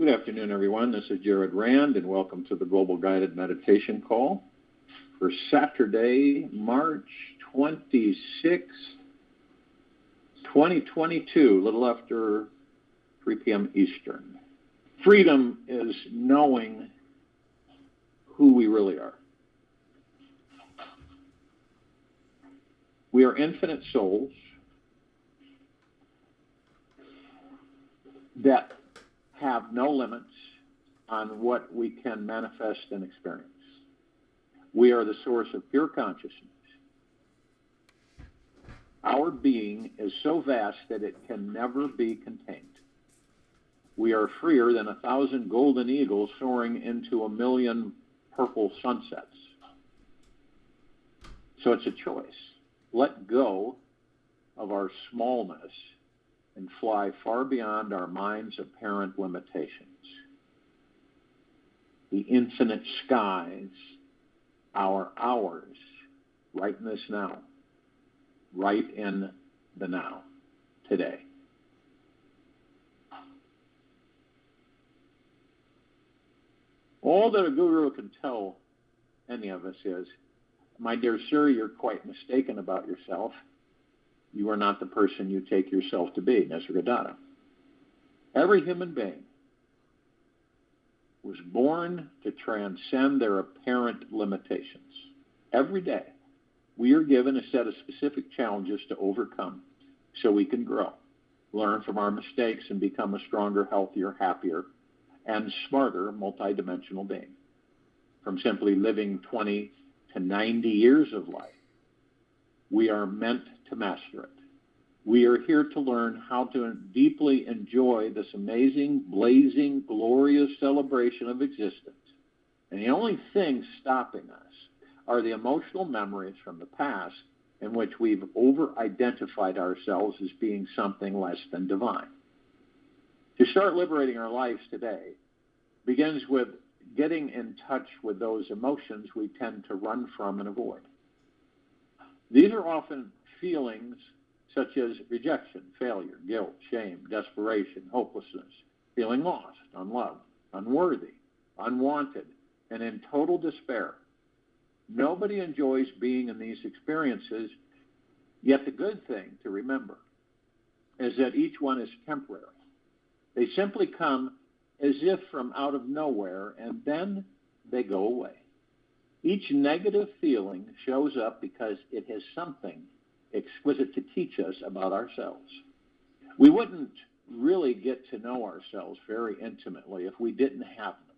Good afternoon, everyone. This is Jared Rand, and welcome to the Global Guided Meditation Call for Saturday, March 26, 2022, a little after 3 p.m. Eastern. Freedom is knowing who we really are. We are infinite souls that have no limits on what we can manifest and experience. We are the source of pure consciousness. Our being is so vast that it can never be contained. We are freer than 1,000 golden eagles soaring into 1,000,000 purple sunsets. So it's a choice. Let go of our smallness and fly far beyond our mind's apparent limitations. The infinite skies are ours right in this now, right in the now, today. All that a guru can tell any of us is, my dear sir, you're quite mistaken about yourself. You are not the person you take yourself to be, Nisargadatta. Every human being was born to transcend their apparent limitations. Every day, we are given a set of specific challenges to overcome so we can grow, learn from our mistakes, and become a stronger, healthier, happier, and smarter multidimensional being. From simply living 20 to 90 years of life, we are meant to master it. We are here to learn how to deeply enjoy this amazing, blazing, glorious celebration of existence. And the only thing stopping us are the emotional memories from the past in which we've over-identified ourselves as being something less than divine. To start liberating our lives today begins with getting in touch with those emotions we tend to run from and avoid. These are often feelings such as rejection, failure, guilt, shame, desperation, hopelessness, feeling lost, unloved, unworthy, unwanted, and in total despair. Nobody enjoys being in these experiences, yet the good thing to remember is that each one is temporary. They simply come as if from out of nowhere, and then they go away. Each negative feeling shows up because it has something exquisite to teach us about ourselves. We wouldn't really get to know ourselves very intimately if we didn't have them.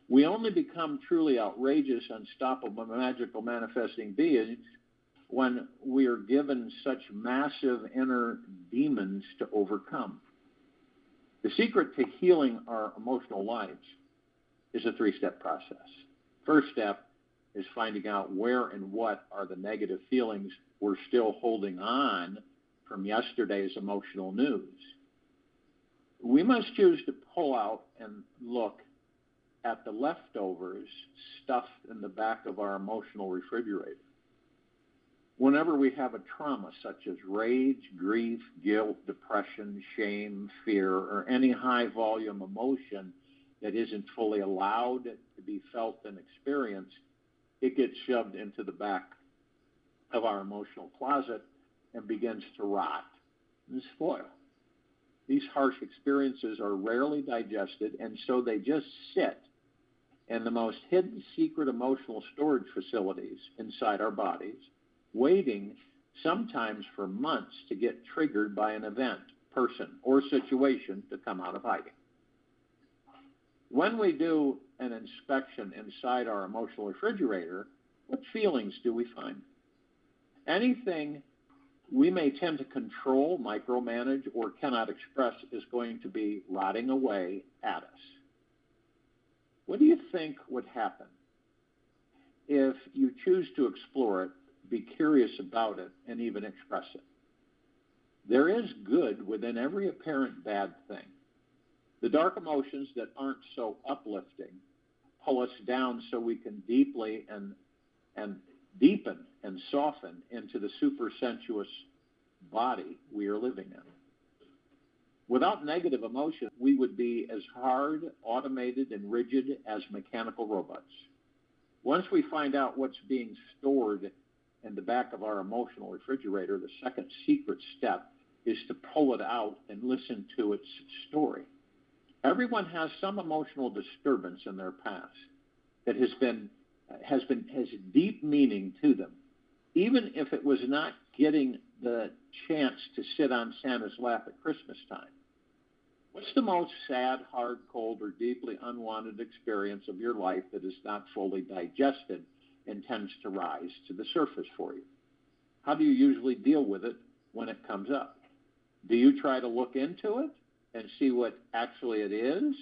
We only become truly outrageous, unstoppable, magical manifesting beings when we are given such massive inner demons to overcome. The secret to healing our emotional lives is a three-step process. First step is finding out where and what are the negative feelings we're still holding on from yesterday's emotional news. We must choose to pull out and look at the leftovers stuffed in the back of our emotional refrigerator. Whenever we have a trauma such as rage, grief, guilt, depression, shame, fear, or any high-volume emotion that isn't fully allowed to be felt and experienced, it gets shoved into the back of our emotional closet and begins to rot and spoil. These harsh experiences are rarely digested, and so they just sit in the most hidden secret emotional storage facilities inside our bodies, waiting sometimes for months to get triggered by an event, person, or situation to come out of hiding. When we do an inspection inside our emotional refrigerator, what feelings do we find? Anything we may tend to control, micromanage, or cannot express is going to be rotting away at us. What do you think would happen if you choose to explore it, be curious about it, and even express it? There is good within every apparent bad thing. The dark emotions that aren't so uplifting pull us down so we can deeply and deepen and soften into the super sensuous body we are living in. Without negative emotion, we would be as hard, automated, and rigid as mechanical robots. Once we find out what's being stored in the back of our emotional refrigerator, the second secret step is to pull it out and listen to its story. Everyone has some emotional disturbance in their past that has deep meaning to them, even if it was not getting the chance to sit on Santa's lap at Christmas time. What's the most sad, hard, cold, or deeply unwanted experience of your life that is not fully digested and tends to rise to the surface for you? How do you usually deal with it when it comes up? Do you try to look into it and see what actually it is?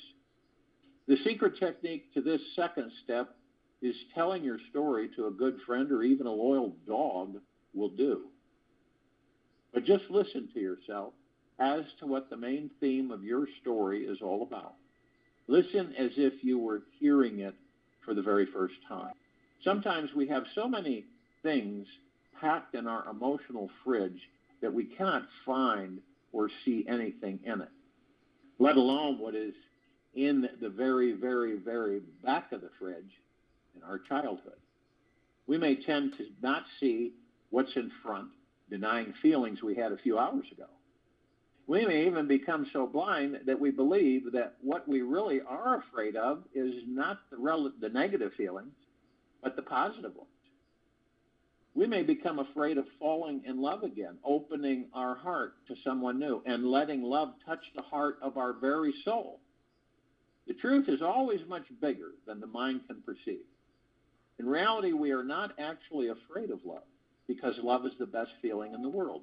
The secret technique to this second step is telling your story to a good friend or even a loyal dog will do. But just listen to yourself as to what the main theme of your story is all about. Listen as if you were hearing it for the very first time. Sometimes we have so many things packed in our emotional fridge that we cannot find or see anything in it, let alone what is in the very, very, very back of the fridge in our childhood. We may tend to not see what's in front, denying feelings we had a few hours ago. We may even become so blind that we believe that what we really are afraid of is not the negative feelings, but the positive ones. We may become afraid of falling in love again, opening our heart to someone new, and letting love touch the heart of our very soul. The truth is always much bigger than the mind can perceive. In reality, we are not actually afraid of love, because love is the best feeling in the world.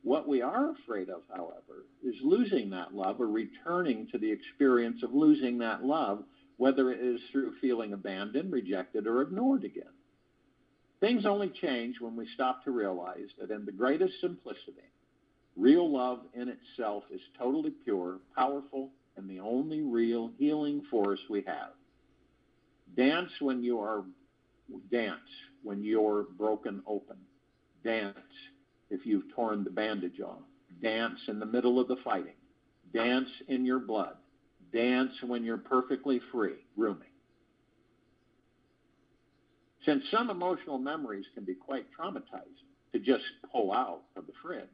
What we are afraid of, however, is losing that love or returning to the experience of losing that love, whether it is through feeling abandoned, rejected, or ignored again. Things only change when we stop to realize that in the greatest simplicity, real love in itself is totally pure, powerful, and the only real healing force we have. Dance when you're broken open. Dance if you've torn the bandage off. Dance in the middle of the fighting. Dance in your blood. Dance when you're perfectly free, rooming. Since some emotional memories can be quite traumatizing to just pull out of the fridge,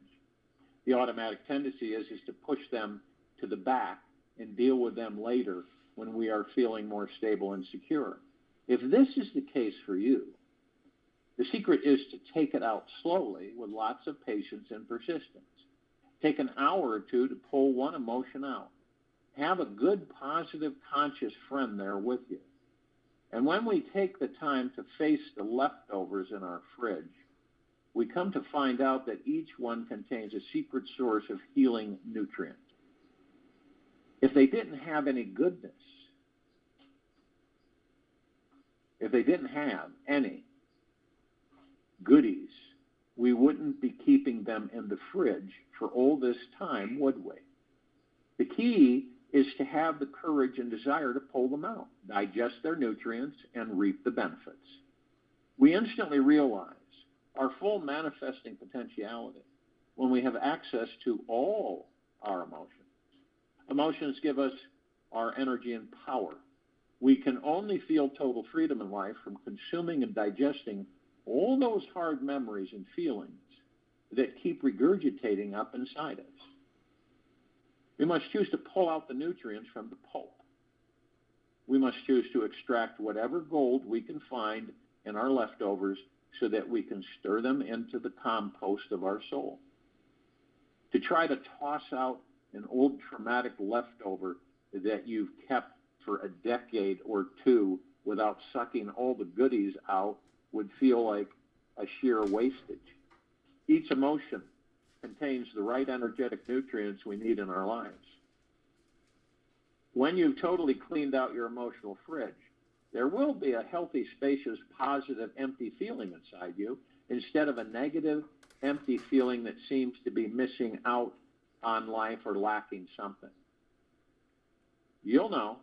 the automatic tendency is to push them to the back and deal with them later when we are feeling more stable and secure. If this is the case for you, the secret is to take it out slowly with lots of patience and persistence. Take an hour or two to pull one emotion out. Have a good, positive, conscious friend there with you. And when we take the time to face the leftovers in our fridge, we come to find out that each one contains a secret source of healing nutrients. If they didn't have any goodness, if they didn't have any goodies, we wouldn't be keeping them in the fridge for all this time, would we? The key is to have the courage and desire to pull them out, digest their nutrients, and reap the benefits. We instantly realize our full manifesting potentiality when we have access to all our emotions. Emotions give us our energy and power. We can only feel total freedom in life from consuming and digesting all those hard memories and feelings that keep regurgitating up inside us. We must choose to pull out the nutrients from the pulp. We must choose to extract whatever gold we can find in our leftovers so that we can stir them into the compost of our soul. To try to toss out an old traumatic leftover that you've kept for a decade or two without sucking all the goodies out would feel like a sheer wastage. Each emotion contains the right energetic nutrients we need in our lives. When you've totally cleaned out your emotional fridge, there will be a healthy, spacious, positive, empty feeling inside you instead of a negative, empty feeling that seems to be missing out on life or lacking something. You'll know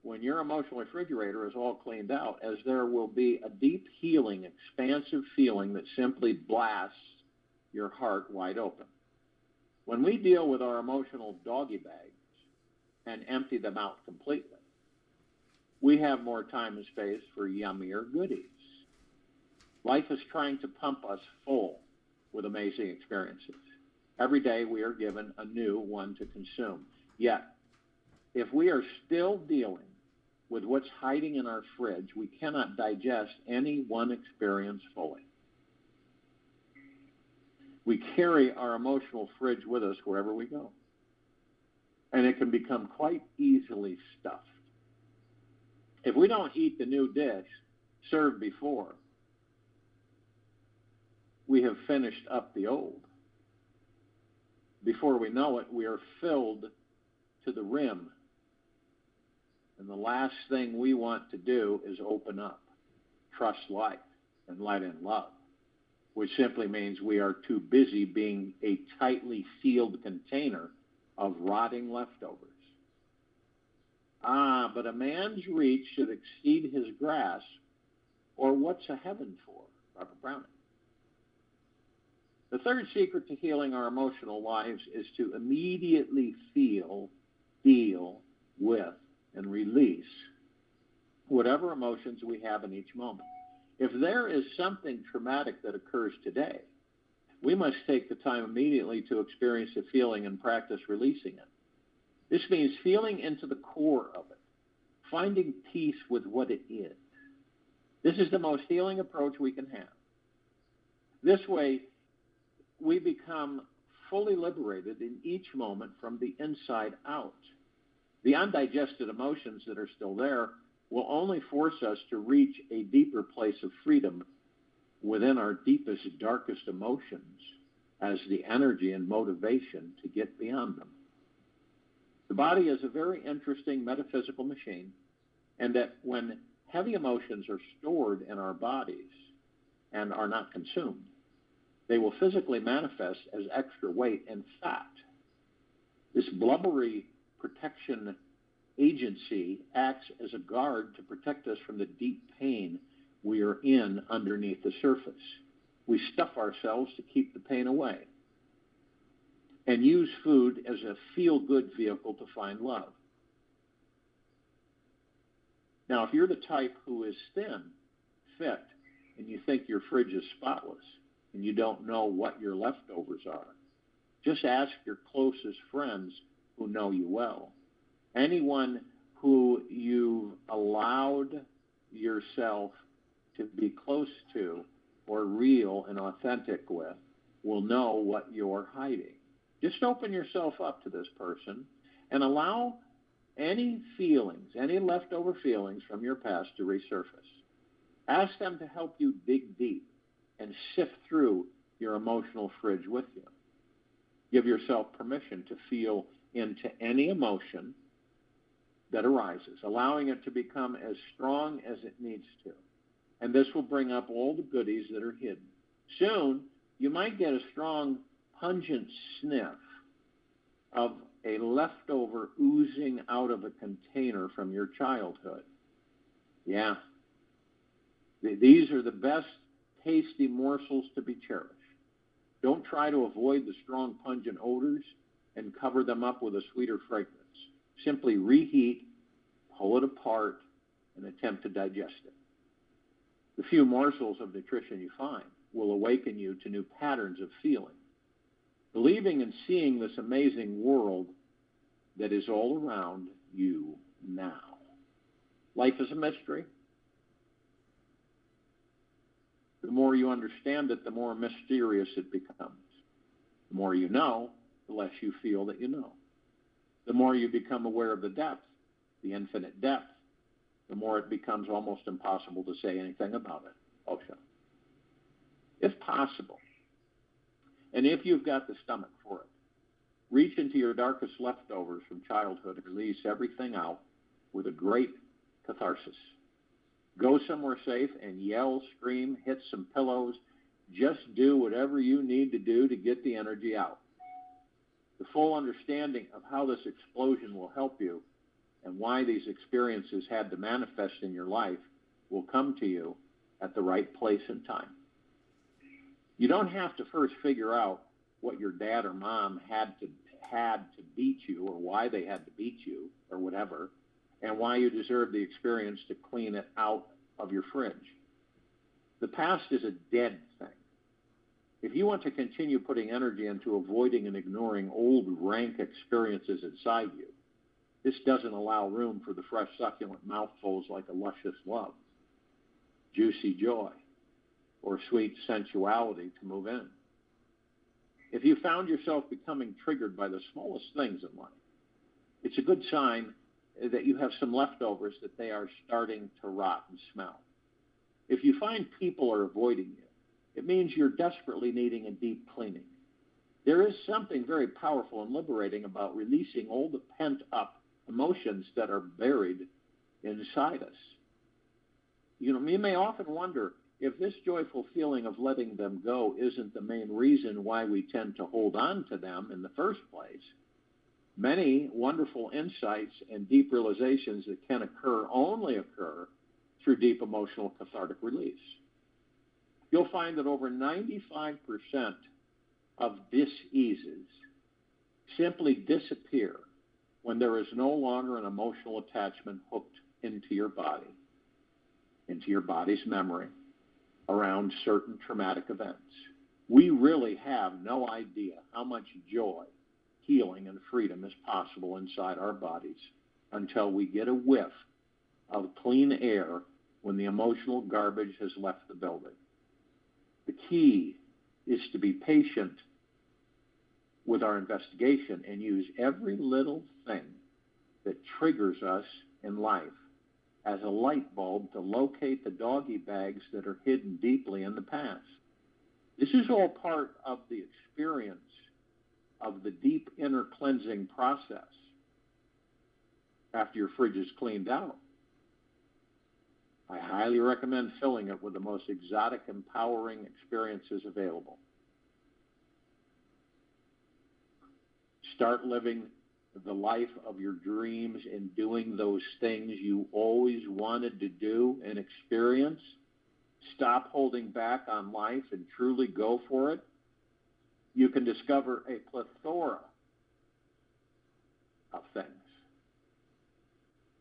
when your emotional refrigerator is all cleaned out, as there will be a deep, healing, expansive feeling that simply blasts your heart wide open. When we deal with our emotional doggy bags and empty them out completely, we have more time and space for yummier goodies. Life is trying to pump us full with amazing experiences. Every day we are given a new one to consume. Yet, if we are still dealing with what's hiding in our fridge, we cannot digest any one experience fully. We carry our emotional fridge with us wherever we go, and it can become quite easily stuffed. If we don't eat the new dish served before, we have finished up the old. Before we know it, we are filled to the rim. And the last thing we want to do is open up, trust life, and let in love, which simply means we are too busy being a tightly sealed container of rotting leftovers. But a man's reach should exceed his grasp, or what's a heaven for? Robert Browning. The third secret to healing our emotional lives is to immediately feel, deal with, and release whatever emotions we have in each moment. If there is something traumatic that occurs today, we must take the time immediately to experience the feeling and practice releasing it. This means feeling into the core of it, finding peace with what it is. This is the most healing approach we can have. This way, we become fully liberated in each moment from the inside out. The undigested emotions that are still there will only force us to reach a deeper place of freedom within our deepest, darkest emotions as the energy and motivation to get beyond them. The body is a very interesting metaphysical machine, and that when heavy emotions are stored in our bodies and are not consumed, they will physically manifest as extra weight and fat. This blubbery protection agency acts as a guard to protect us from the deep pain we are in underneath the surface. We stuff ourselves to keep the pain away and use food as a feel-good vehicle to find love. Now, if you're the type who is thin, fit, and you think your fridge is spotless, and you don't know what your leftovers are, just ask your closest friends who know you well. Anyone who you've allowed yourself to be close to or real and authentic with will know what you're hiding. Just open yourself up to this person and allow any feelings, any leftover feelings from your past to resurface. Ask them to help you dig deep and sift through your emotional fridge with you. Give yourself permission to feel into any emotion that arises, allowing it to become as strong as it needs to. And this will bring up all the goodies that are hidden. Soon, you might get a strong, pungent sniff of a leftover oozing out of a container from your childhood. Yeah. These are the best tasty morsels to be cherished. Don't try to avoid the strong, pungent odors and cover them up with a sweeter fragrance. Simply reheat, pull it apart, and attempt to digest it. The few morsels of nutrition you find will awaken you to new patterns of feeling, believing and seeing this amazing world that is all around you now. Life is a mystery. The more you understand it, the more mysterious it becomes. The more you know, the less you feel that you know. The more you become aware of the depth, the infinite depth, the more it becomes almost impossible to say anything about it. Osho. If possible, and if you've got the stomach for it, reach into your darkest leftovers from childhood and release everything out with a great catharsis. Go somewhere safe and yell, scream, hit some pillows. Just do whatever you need to do to get the energy out. The full understanding of how this explosion will help you and why these experiences had to manifest in your life will come to you at the right place and time. You don't have to first figure out what your dad or mom had to beat you, or why they had to beat you, or whatever, and why you deserve the experience to clean it out of your fridge. The past is a dead thing. If you want to continue putting energy into avoiding and ignoring old, rank experiences inside you, this doesn't allow room for the fresh, succulent mouthfuls like a luscious love, juicy joy, or sweet sensuality to move in. If you found yourself becoming triggered by the smallest things in life, it's a good sign that you have some leftovers, that they are starting to rot and smell. If you find people are avoiding you, it means you're desperately needing a deep cleaning. There is something very powerful and liberating about releasing all the pent-up emotions that are buried inside us. You may often wonder if this joyful feeling of letting them go isn't the main reason why we tend to hold on to them in the first place. Many wonderful insights and deep realizations that can only occur through deep emotional cathartic release. You'll find that over 95% of diseases simply disappear when there is no longer an emotional attachment hooked into your body, into your body's memory, around certain traumatic events. We really have no idea how much joy, healing, and freedom is possible inside our bodies until we get a whiff of clean air when the emotional garbage has left the building. The key is to be patient with our investigation and use every little thing that triggers us in life as a light bulb to locate the doggy bags that are hidden deeply in the past. This is all part of the experience of the deep inner cleansing process after your fridge is cleaned out. I highly recommend filling it with the most exotic, empowering experiences available. Start living the life of your dreams and doing those things you always wanted to do and experience. Stop holding back on life and truly go for it. You can discover a plethora of things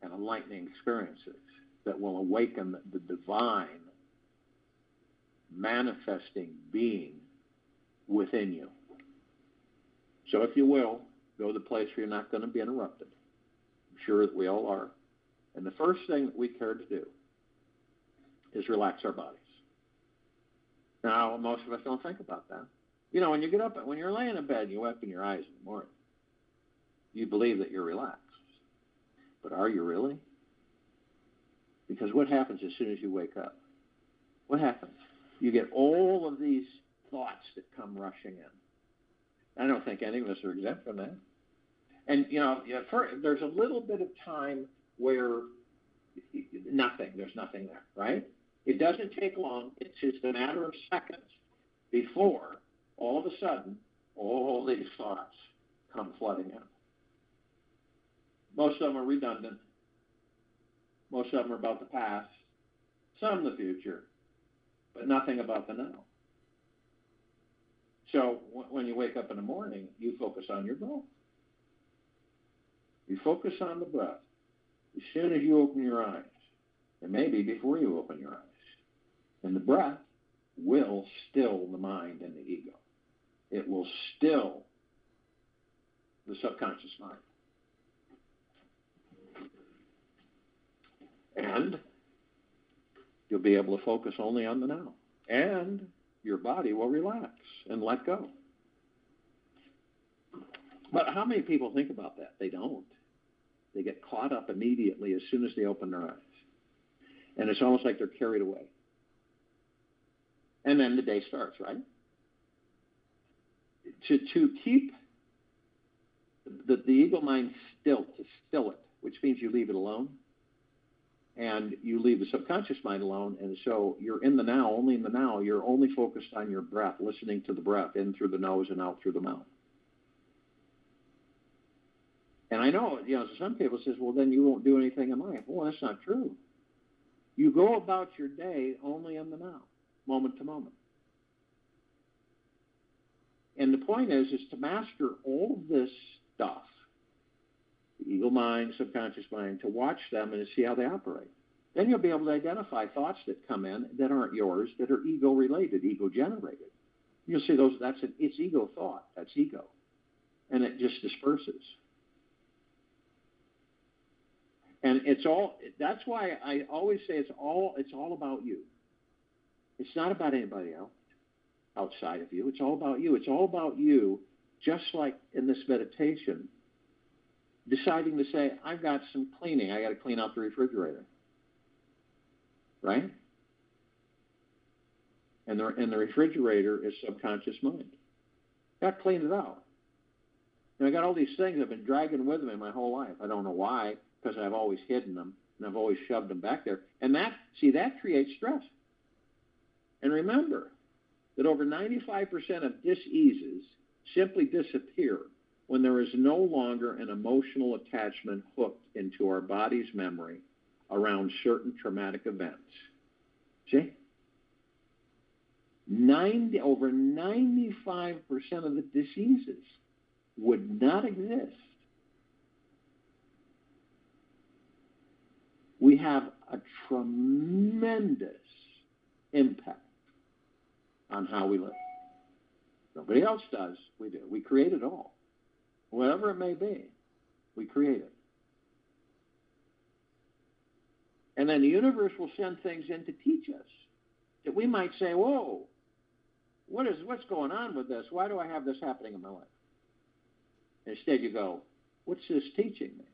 and enlightening experiences that will awaken the divine manifesting being within you. So if you will, go to the place where you're not going to be interrupted. I'm sure that we all are. And the first thing that we care to do is relax our bodies. Now, most of us don't think about that. When you get up, when you're laying in bed and you open your eyes in the morning, you believe that you're relaxed. But are you really? Because what happens as soon as you wake up? What happens? You get all of these thoughts that come rushing in. I don't think any of us are exempt from that. And, there's a little bit of time where there's nothing there, right? It doesn't take long. It's just a matter of seconds before all of a sudden all these thoughts come flooding in. Most of them are redundant. Most of them are about the past, some the future, but nothing about the now. So when you wake up in the morning, you focus on your breath. You focus on the breath. As soon as you open your eyes, and maybe before you open your eyes, and the breath will still the mind and the ego. It will still the subconscious mind. And you'll be able to focus only on the now. And your body will relax and let go. But how many people think about that? They don't. They get caught up immediately as soon as they open their eyes. And it's almost like they're carried away. And then the day starts, right? To keep the ego mind still, to still it, which means you leave it alone. And you leave the subconscious mind alone, and so you're in the now, only in the now. You're only focused on your breath, listening to the breath in through the nose and out through the mouth. And I know, some people says, well, then you won't do anything in life. Well, that's not true. You go about your day only in the now, moment to moment. And the point is to master all of this stuff, the ego mind, subconscious mind, to watch them and to see how they operate. Then you'll be able to identify thoughts that come in that aren't yours, that are ego-related, ego-generated. You'll see those. It's ego thought. That's ego, and it just disperses. And it's all. That's why I always say it's all about you. It's not about anybody else outside of you. It's all about you. It's all about you. Just like in this meditation, deciding to say, I've got some cleaning. I got to clean out the refrigerator. Right? And the refrigerator is subconscious mind. Got to clean it out. And I got all these things I've been dragging with me my whole life. I don't know why, because I've always hidden them and I've always shoved them back there. And that creates stress. And remember that over 95% of diseases simply disappear when there is no longer an emotional attachment hooked into our body's memory around certain traumatic events. See? Over 95% of the diseases would not exist. We have a tremendous impact on how we live. Nobody else does. We do. We create it all. Whatever it may be, we create it. And then the universe will send things in to teach us that we might say, whoa, what's going on with this? Why do I have this happening in my life? Instead you go, what's this teaching me?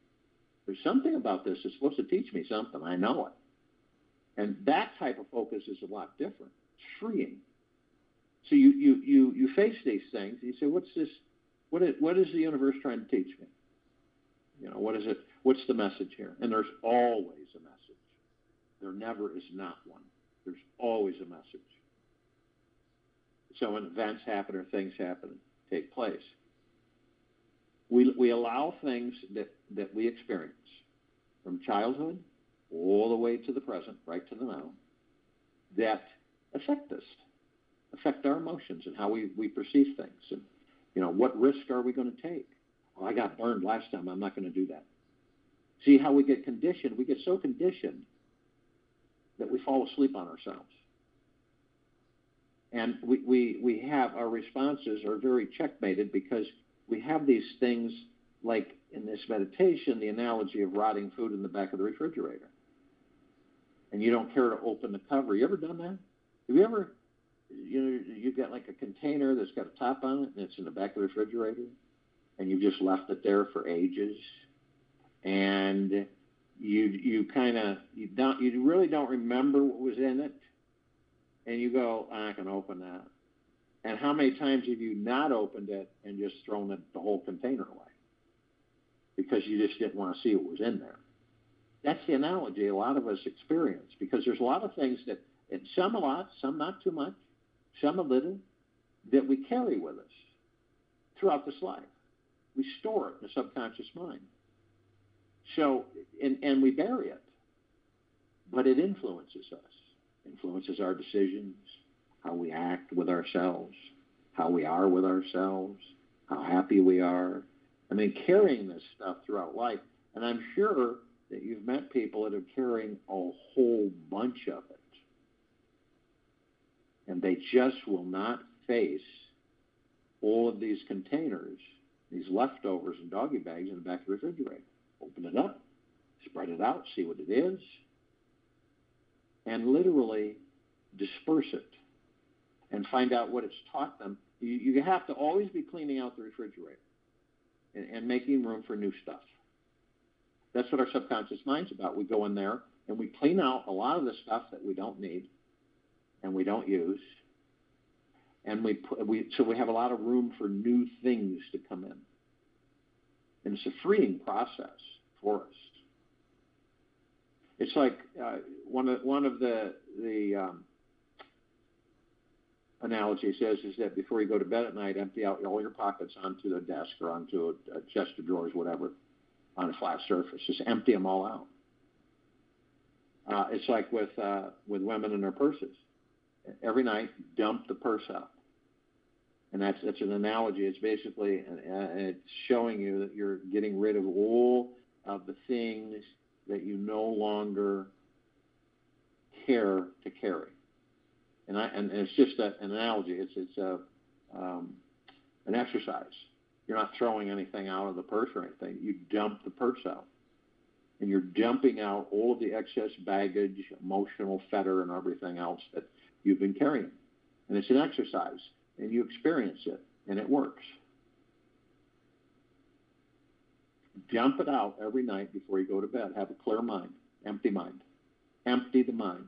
There's something about this that's supposed to teach me something. I know it. And that type of focus is a lot different. It's freeing. So you face these things and you say, what's this? What is the universe trying to teach me? You know, what is it? What's the message here? And there's always a message. There never is not one. There's always a message. So when events happen or things happen, take place, we allow things that we experience from childhood all the way to the present, right to the now, that affect us, affect our emotions and how we perceive things. And, you know, what risk are we going to take? Oh, I got burned last time. I'm not going to do that. See how we get conditioned? We get so conditioned that we fall asleep on ourselves. And we have, our responses are very checkmated because we have these things like in this meditation, the analogy of rotting food in the back of the refrigerator. And you don't care to open the cover. You ever done that? Have you ever, you got like a container that's got a top on it and it's in the back of the refrigerator and you've just left it there for ages and you really don't remember what was in it and you go, I'm not going to open that. And how many times have you not opened it and just thrown the whole container away because you just didn't want to see what was in there? That's the analogy a lot of us experience because there's a lot of things that, and some a lot, some not too much, some a little, that we carry with us throughout this life. We store it in the subconscious mind. So, and we bury it, but it influences us, influences our decisions, how we act with ourselves, how we are with ourselves, how happy we are. I mean, carrying this stuff throughout life. And I'm sure that you've met people that are carrying a whole bunch of it. And they just will not face all of these containers, these leftovers and doggy bags in the back of the refrigerator. Open it up, spread it out, see what it is, and literally disperse it and find out what it's taught them. You have to always be cleaning out the refrigerator and making room for new stuff. That's what our subconscious mind's about. We go in there and we clean out a lot of the stuff that we don't need and we don't use, and so we have a lot of room for new things to come in. And it's a freeing process for us. It's like one of the analogy says is that before you go to bed at night, empty out all your pockets onto the desk or onto a chest of drawers, whatever, on a flat surface. Just empty them all out. It's like with women and their purses. Every night, dump the purse out. And that's an analogy. It's basically, it's showing you that you're getting rid of all of the things that you no longer care to carry. And it's just an analogy. It's an exercise. You're not throwing anything out of the purse or anything. You dump the purse out. And you're dumping out all of the excess baggage, emotional fetter, and everything else that you've been carrying. And it's an exercise, and you experience it, and it works. Dump it out every night before you go to bed. Have a clear mind, empty mind. Empty the mind.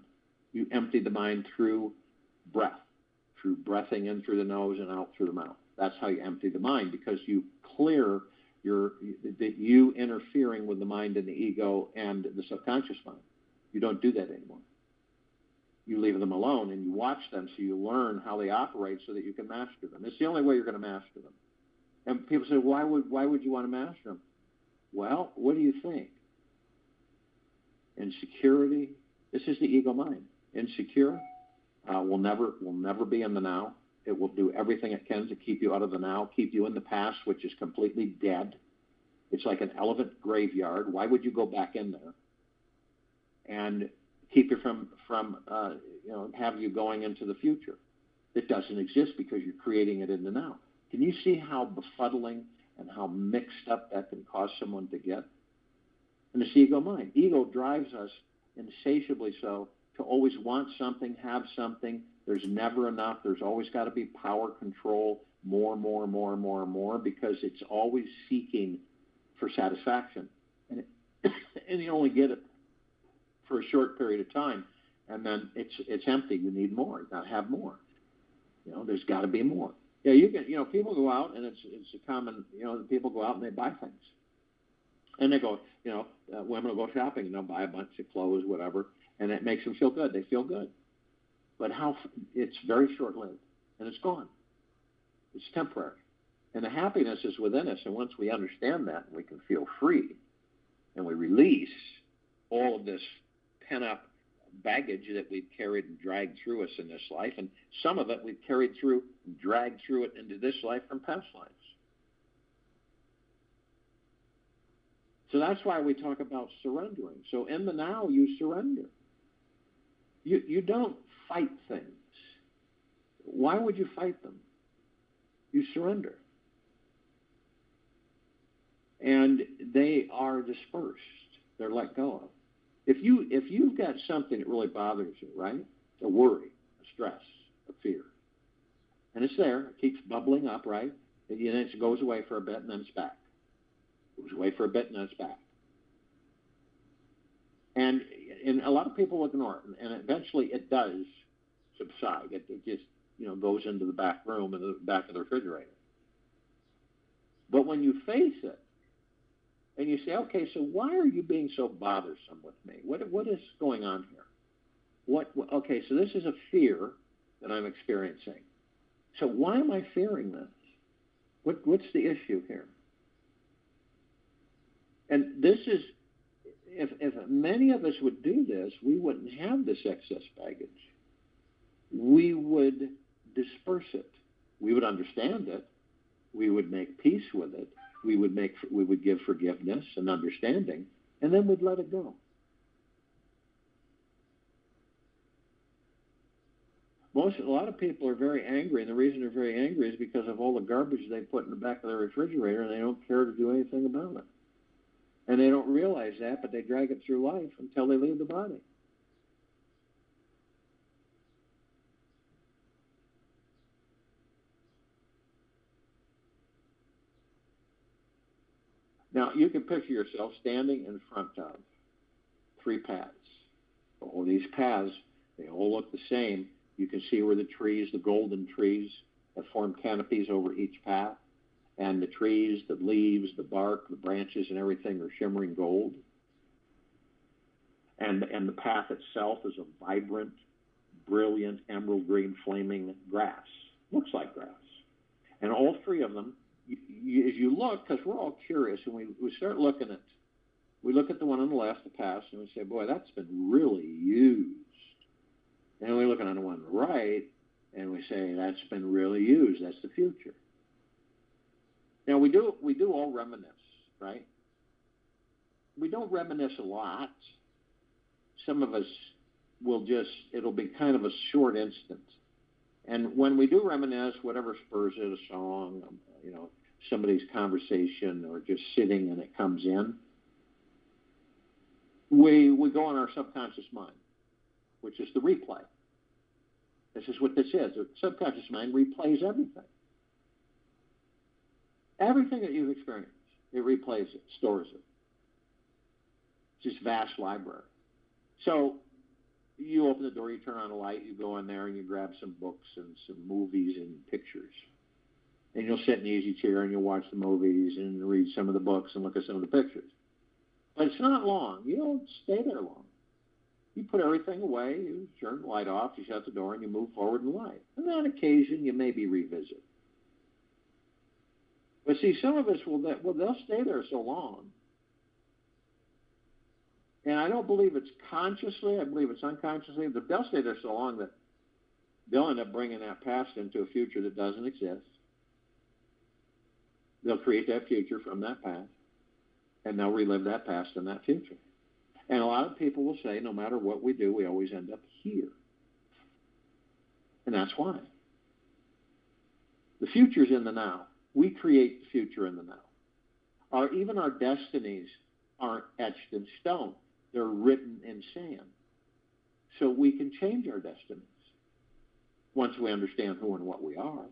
You empty the mind through breath, through breathing in through the nose and out through the mouth. That's how you empty the mind, because you clear you interfering with the mind and the ego and the subconscious mind. You don't do that anymore. You leave them alone and you watch them so you learn how they operate so that you can master them. It's the only way you're going to master them. And people say, why would you want to master them? Well, what do you think? Insecurity. This is the ego mind. Insecure will never be in the now. It will do everything it can to keep you out of the now, keep you in the past, which is completely dead. It's like an elephant graveyard. Why would you go back in there? And keep you from have you going into the future. It doesn't exist because you're creating it in the now. Can you see how befuddling and how mixed up that can cause someone to get? And it's ego mind. Ego drives us insatiably so to always want something, have something. There's never enough. There's always got to be power control, more, because it's always seeking for satisfaction. And you only get it for a short period of time, and then it's empty. You need more. You got to have more. There's got to be more. Yeah, you can. People go out, and it's a common. People go out and they buy things, and they go. Women will go shopping and they'll buy a bunch of clothes, whatever, and it makes them feel good. They feel good, but it's very short-lived, and it's gone. It's temporary, and the happiness is within us. And once we understand that, we can feel free, and we release all of this pent-up baggage that we've carried and dragged through us in this life, and some of it we've carried through and dragged through it into this life from past lives. So that's why we talk about surrendering. So in the now, you surrender. You don't fight things. Why would you fight them? You surrender. And they are dispersed. They're let go of. If you've got something that really bothers you, right? A worry, a stress, a fear, and it's there, it keeps bubbling up, right? And then it goes away for a bit, and then it's back. It goes away for a bit, and then it's back. And a lot of people ignore it, and eventually it does subside. It just goes into the back room and the back of the refrigerator. But when you face it, and you say, okay, so why are you being so bothersome with me? What is going on here? Okay, so this is a fear that I'm experiencing. So why am I fearing this? What's the issue here? And this is, if many of us would do this, we wouldn't have this excess baggage. We would disperse it. We would understand it. We would make peace with it. We would give forgiveness and understanding, and then we'd let it go. A lot of people are very angry, and the reason they're very angry is because of all the garbage they put in the back of their refrigerator, and they don't care to do anything about it. And they don't realize that, but they drag it through life until they leave the body. Now, you can picture yourself standing in front of 3 paths. All these paths, they all look the same. You can see where the golden trees that form canopies over each path, and the trees, the leaves, the bark, the branches, and everything are shimmering gold. And the path itself is a vibrant, brilliant, emerald green, flaming grass. Looks like grass. And all 3 of them, as you look, because we're all curious, and we start looking at, we look at the one on the left, the past, and we say, boy, that's been really used. And we look at the one on the right, And we say, that's been really used. That's the future. Now, we do all reminisce, right? We don't reminisce a lot. Some of us will it'll be kind of a short instant. And when we do reminisce, whatever spurs it, a song, somebody's conversation, or just sitting and it comes in, we go on our subconscious mind, which is the replay. This is what this is. The subconscious mind replays everything. Everything that you've experienced, it replays it, stores it. It's this vast library. So you open the door, you turn on a light, you go in there and you grab some books and some movies and pictures. And you'll sit in the easy chair and you'll watch the movies and read some of the books and look at some of the pictures. But it's not long. You don't stay there long. You put everything away, you turn the light off, you shut the door, and you move forward in life. And on occasion, you maybe revisit. But see, some of us they'll stay there so long. And I don't believe it's consciously, I believe it's unconsciously, but they'll stay there so long that they'll end up bringing that past into a future that doesn't exist. They'll create that future from that past, and they'll relive that past and that future. And a lot of people will say, no matter what we do, we always end up here. And that's why. The future's in the now. We create the future in the now. Even our destinies aren't etched in stone. They're written in sand. So we can change our destinies once we understand who and what we are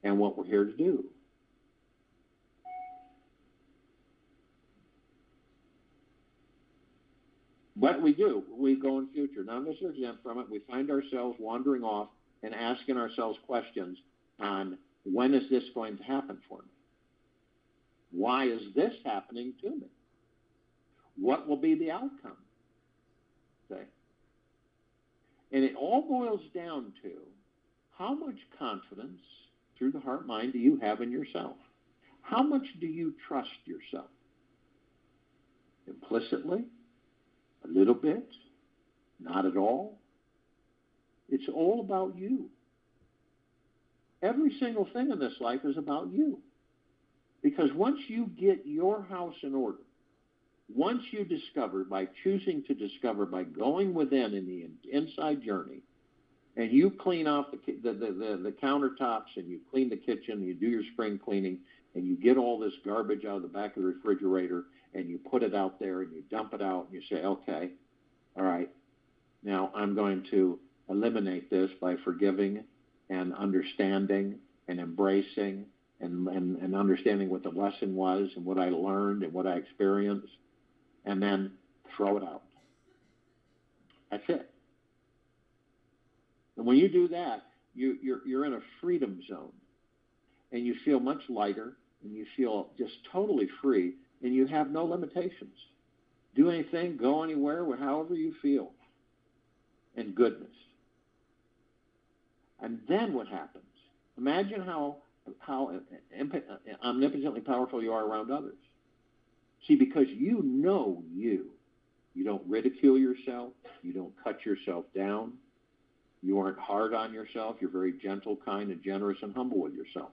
and what we're here to do. But we do. We go in future. None of us are exempt from it. We find ourselves wandering off and asking ourselves questions on, when is this going to happen for me? Why is this happening to me? What will be the outcome? Okay. And it all boils down to, how much confidence through the heart mind do you have in yourself? How much do you trust yourself? Implicitly? A little bit? Not at all? It's all about you. Every single thing in this life is about you. Because once you get your house in order, once you discover, by choosing to discover, by going within in the inside journey, and you clean off the countertops, and you clean the kitchen, you do your spring cleaning, and you get all this garbage out of the back of the refrigerator, and you put it out there, and you dump it out, and you say, okay, all right, now I'm going to eliminate this by forgiving and understanding and embracing and understanding what the lesson was and what I learned and what I experienced, and then throw it out. That's it. And when you do that, you're in a freedom zone, and you feel much lighter, and you feel just totally free, and you have no limitations. Do anything, go anywhere, however you feel, and goodness. And then what happens? Imagine how omnipotently powerful you are around others. See, because you know you don't ridicule yourself, you don't cut yourself down, you aren't hard on yourself, you're very gentle, kind, and generous and humble with yourself.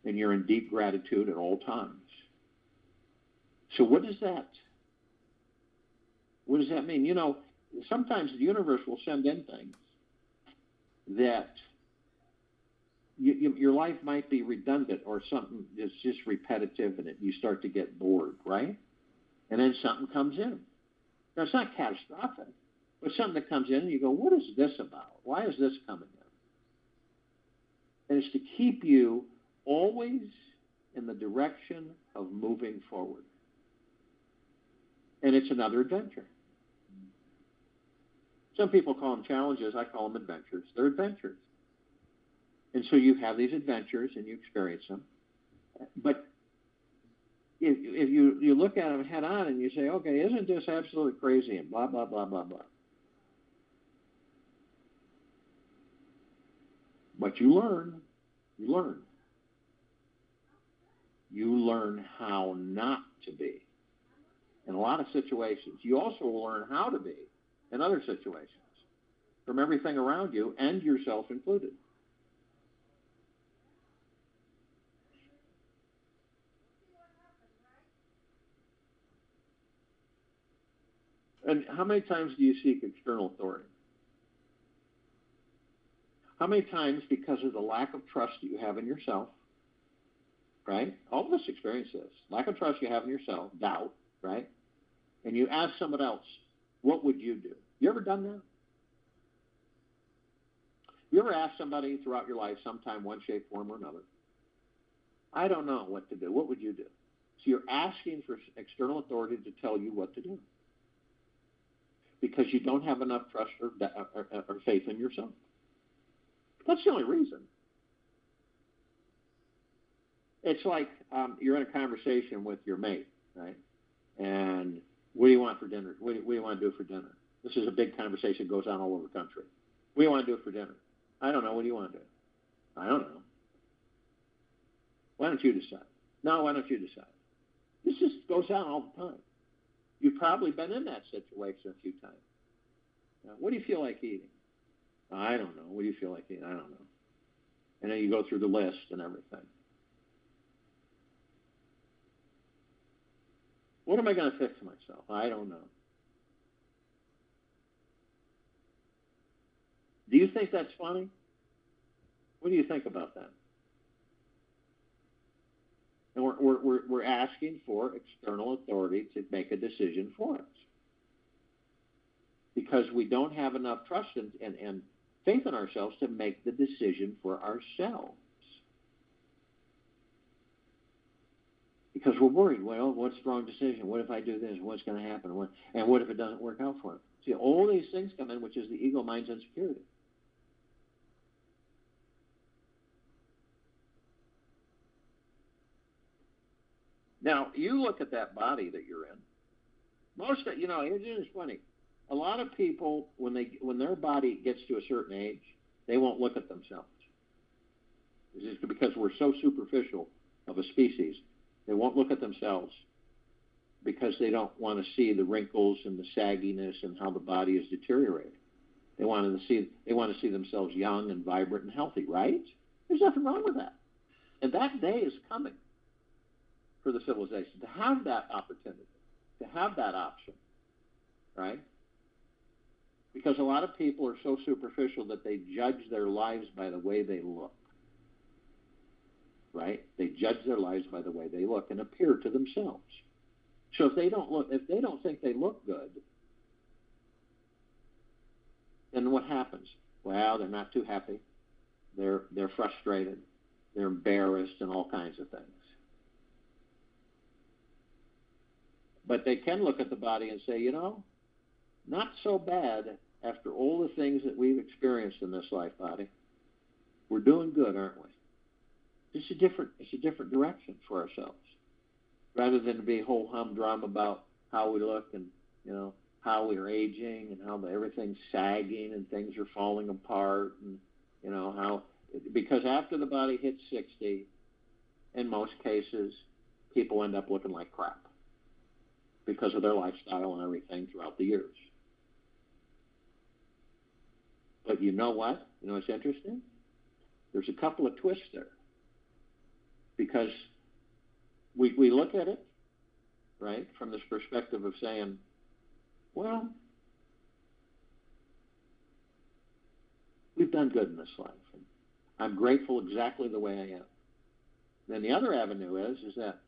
And you're in deep gratitude at all times. So what does that mean? Sometimes the universe will send in things that your life might be redundant, or something that's just repetitive, and you start to get bored, right? And then something comes in. Now, it's not catastrophic, but something that comes in and you go, what is this about? Why is this coming in? And it's to keep you always in the direction of moving forward. And it's another adventure. Some people call them challenges. I call them adventures. They're adventures. And so you have these adventures and you experience them. But if you look at them head on and you say, okay, isn't this absolutely crazy, and blah, blah, blah, blah, blah. But you learn. You learn how not to be in a lot of situations. You also learn how to be in other situations, from everything around you and yourself included. And how many times do you seek external authority? How many times, because of the lack of trust that you have in yourself, right? All of us experience this. Lack of trust you have in yourself, doubt, right? And you ask someone else, what would you do? You ever done that? You ever asked somebody throughout your life, sometime, one shape, form, or another, I don't know what to do. What would you do? So you're asking for external authority to tell you what to do because you don't have enough trust or faith in yourself. That's the only reason. It's like you're in a conversation with your mate, right? And what do you want for dinner? What do you want to do for dinner? This is a big conversation that goes on all over the country. What do you want to do for dinner? I don't know. What do you want to do? I don't know. Why don't you decide? No, why don't you decide? This just goes on all the time. You've probably been in that situation a few times. Now, what do you feel like eating? I don't know. What do you feel like eating? I don't know. And then you go through the list and everything. What am I going to fix myself? I don't know. Do you think that's funny? What do you think about that? And we're asking for external authority to make a decision for us because we don't have enough trust and faith in ourselves to make the decision for ourselves. Because we're worried, well, what's the wrong decision? What if I do this? What's going to happen? And what if it doesn't work out for us? See, all these things come in, which is the ego, mind's insecurity. Now, you look at that body that you're in. Most of, it's funny. A lot of people, when their body gets to a certain age, they won't look at themselves. It's just because we're so superficial of a species. They won't look at themselves because they don't want to see the wrinkles and the sagginess and how the body is deteriorating. They want to see themselves young and vibrant and healthy, right? There's nothing wrong with that. And that day is coming for the civilization to have that opportunity, to have that option, right? Because a lot of people are so superficial that they judge their lives by the way they look, right? They judge their lives by the way they look and appear to themselves. So if they don't think they look good, then what happens? Well, they're not too happy. They're frustrated. They're embarrassed and all kinds of things. But they can look at the body and say, not so bad after all the things that we've experienced in this life body. We're doing good, aren't we? It's a different direction for ourselves. Rather than to be whole humdrum about how we look and, how we're aging and how everything's sagging and things are falling apart and, because after the body hits 60, in most cases, people end up looking like crap because of their lifestyle and everything throughout the years. But you know what? You know what's interesting? There's a couple of twists there. Because we look at it, right, from this perspective of saying, well, we've done good in this life. And I'm grateful exactly the way I am. Then the other avenue is that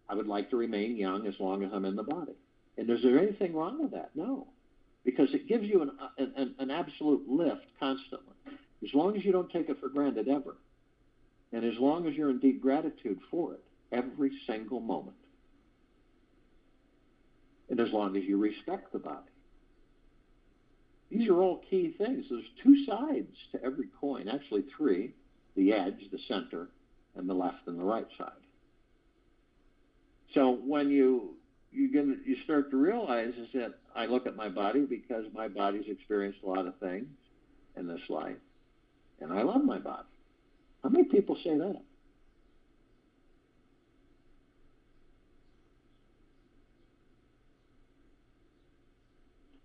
I would like to remain young as long as I'm in the body. And is there anything wrong with that? No. Because it gives you an absolute lift constantly. As long as you don't take it for granted ever. And as long as you're in deep gratitude for it, every single moment. And as long as you respect the body. These are all key things. There's two sides to every coin, actually three, the edge, the center, and the left and the right side. So when you start to realize is that I look at my body because my body's experienced a lot of things in this life, and I love my body. How many people say that?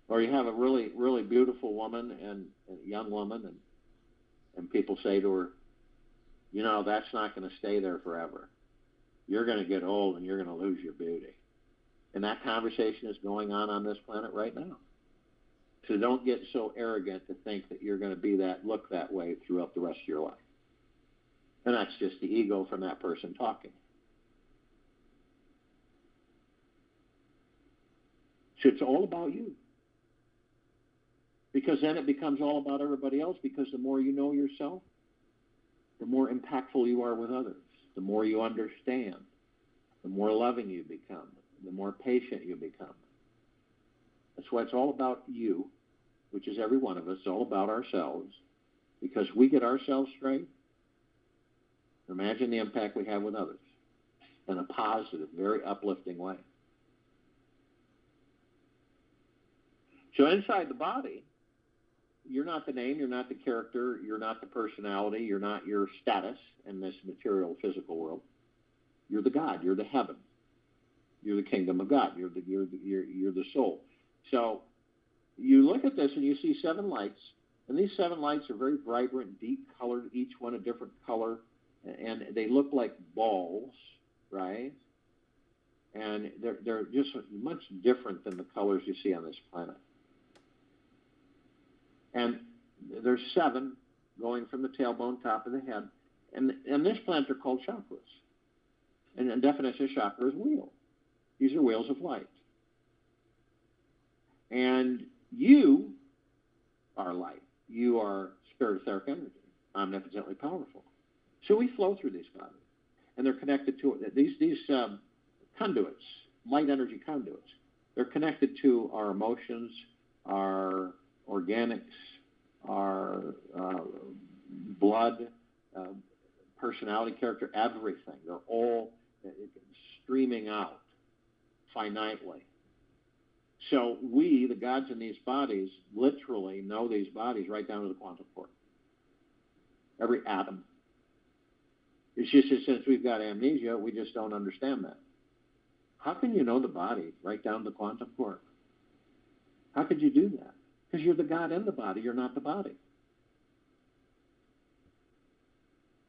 Or you have a really, really beautiful woman and a young woman, and people say to her, that's not going to stay there forever. You're going to get old and you're going to lose your beauty. And that conversation is going on this planet right now. So don't get so arrogant to think that you're going to look that way throughout the rest of your life. And that's just the ego from that person talking. So it's all about you. Because then it becomes all about everybody else, because the more you know yourself, the more impactful you are with others. The more you understand, the more loving you become, the more patient you become. That's why it's all about you, which is every one of us. It's all about ourselves. Because we get ourselves straight, imagine the impact we have with others in a positive, very uplifting way. So inside the body, you're not the name, you're not the character, you're not the personality, you're not your status in this material, physical world. You're the God, you're the heaven, you're the kingdom of God, you're the soul. So you look at this and you see 7 lights, and these 7 lights are very vibrant, deep colored, each one a different color, and they look like balls, right? And they're just much different than the colors you see on this planet. And there's 7 going from the tailbone, top of the head. And this planet are called chakras. And the definition of chakra is wheel. These are wheels of light. And you are light. You are spirit, etheric energy, omnipotently powerful. So we flow through these bodies. And they're connected to these conduits, light energy conduits. They're connected to our emotions, our organics, our blood, personality, character, everything. They're all streaming out finitely. So we, the gods in these bodies, literally know these bodies right down to the quantum core. Every atom. It's just that since we've got amnesia, we just don't understand that. How can you know the body right down to the quantum core? How could you do that? Because you're the God in the body, you're not the body.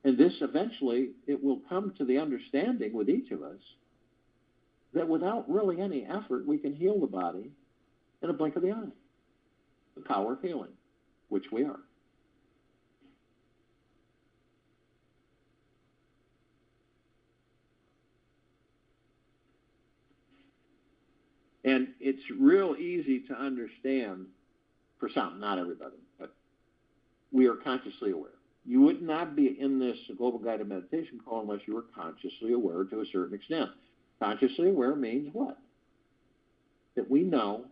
And this eventually, it will come to the understanding with each of us that without really any effort, we can heal the body in a blink of the eye. The power of healing, which we are. And it's real easy to understand for some, not everybody, but we are consciously aware. You would not be in this global guided meditation call unless you were consciously aware to a certain extent. Consciously aware means what? That we know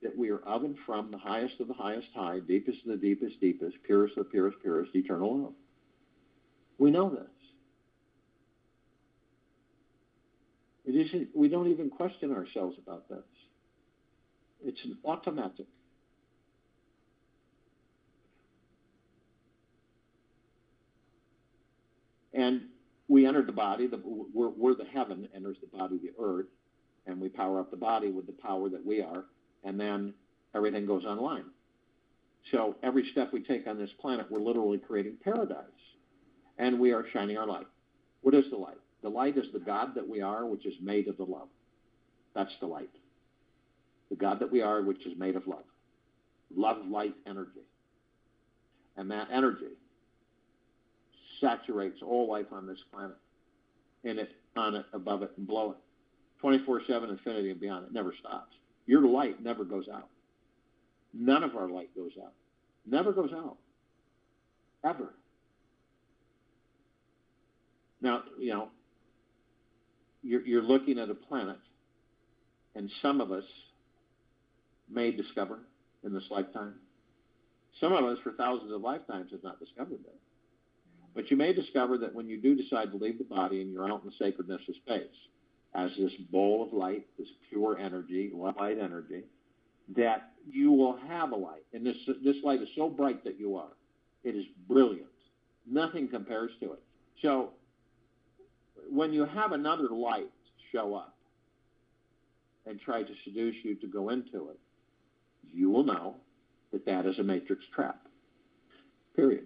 that we are of and from the highest of the highest high, deepest of the deepest deepest, purest of the purest purest, eternal love. We know this. It isn't, we don't even question ourselves about this. It's an automatic. And we entered the body, we're the heaven, enters the body, the earth, and we power up the body with the power that we are, and then everything goes online. So every step we take on this planet, we're literally creating paradise, and we are shining our light. What is the light? The light is the God that we are, which is made of the love. That's the light. The God that we are, which is made of love. Love, light, energy. And that energy saturates all life on this planet, in it, on it, above it, and below it. 24/7, infinity and beyond. It never stops. Your light never goes out. None of our light goes out. Never goes out. Ever. Now, you know, you're looking at a planet, and some of us may discover in this lifetime. Some of us, for thousands of lifetimes, have not discovered that. But you may discover that when you do decide to leave the body and you're out in the sacredness of space, as this bowl of light, this pure energy, light energy, that you will have a light. And this light is so bright that you are. It is brilliant. Nothing compares to it. So when you have another light show up and try to seduce you to go into it, you will know that that is a matrix trap. Period.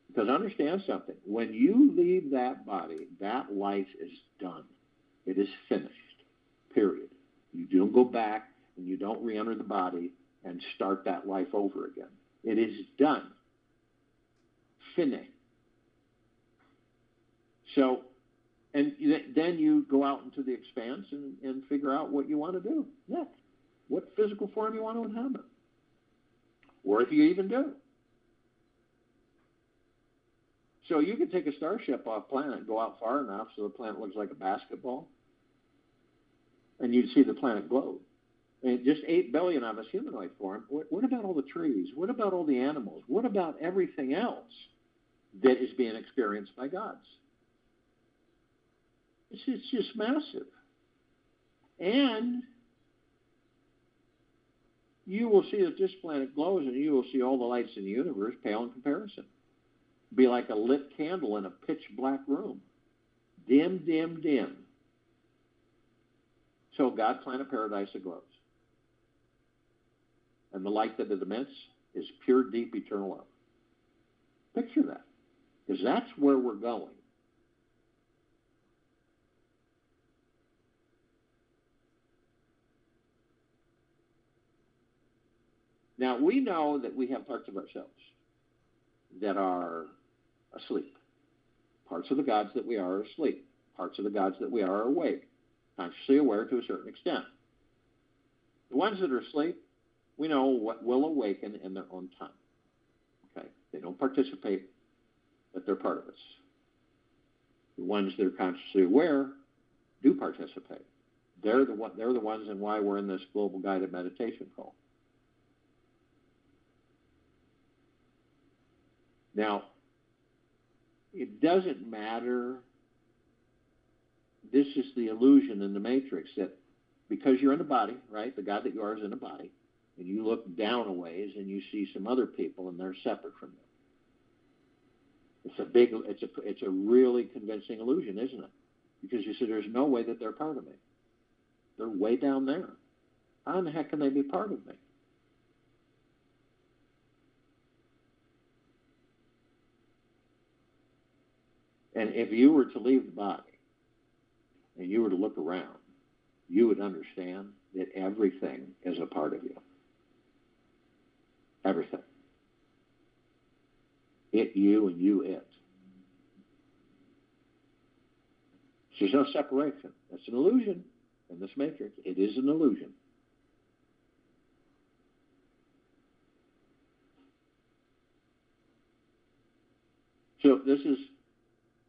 Because understand something. When you leave that body, that life is done. It is finished. period. You don't go back and you don't re-enter the body and start that life over again. It is done. Fine. So, and then you go out into the expanse and figure out what you want to do next. What physical form you want to inhabit. Or if you even do. So you can take a starship off planet and go out far enough so the planet looks like a basketball. And you'd see the planet globe. And just 8 billion of us humanoid form. What about all the trees? What about all the animals? What about everything else that is being experienced by gods? It's just massive. And you will see that this planet glows, and you will see all the lights in the universe pale in comparison. Be like a lit candle in a pitch black room. Dim, dim, dim. So God planned a paradise that glows. And the light that it emits is pure, deep, eternal love. Picture that. Because that's where we're going. Now, we know that we have parts of ourselves that are asleep. Parts of the gods that we are asleep. Parts of the gods that we are awake. Consciously aware to a certain extent. The ones that are asleep, we know what will awaken in their own time. Okay? They don't participate, but they're part of us. The ones that are consciously aware do participate. They're the ones and why we're in this global guided meditation call. Now, it doesn't matter. This is the illusion in the matrix that because you're in a body, right? The God that you are is in a body, and you look down a ways and you see some other people and they're separate from you. It's a really convincing illusion, isn't it? Because you say there's no way that they're part of me. They're way down there. How in the heck can they be part of me? And if you were to leave the body and you were to look around, you would understand that everything is a part of you. Everything. It, you, and you, it. There's no separation. That's an illusion in this matrix. It is an illusion. So this is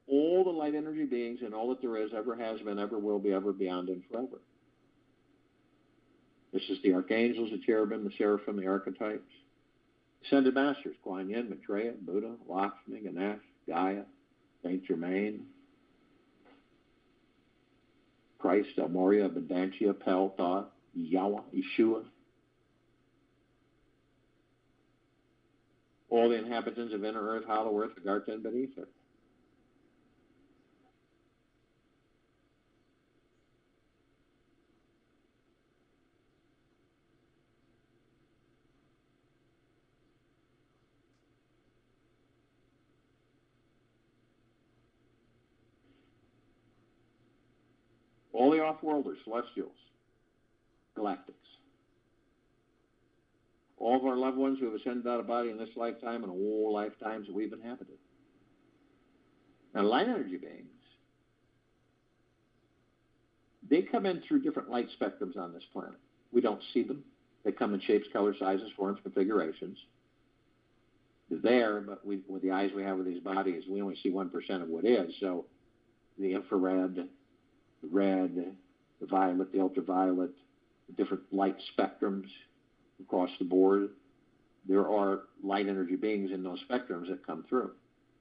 all the light energy beings and all that there is, ever has been, ever will be, ever beyond, and forever. This is the archangels, the cherubim, the seraphim, the archetypes. Ascended masters, Kuan Yin, Maitreya, Buddha, Lakshmi, Ganesh, Gaia, Saint Germain, Christ, El Morya, Abundantia, Pel, Thoth, Yahweh, Yeshua. All the inhabitants of inner earth, hollow earth, Agartha, and beneath it. All the off-worlders, celestials, galactics. All of our loved ones who have ascended out of body in this lifetime and all lifetimes that we've inhabited. Now, light energy beings, they come in through different light spectrums on this planet. We don't see them. They come in shapes, colors, sizes, forms, configurations. They're there, but with the eyes we have with these bodies, we only see 1% of what is. So the infrared, the red, the violet, the ultraviolet, the different light spectrums across the board. There are light energy beings in those spectrums that come through.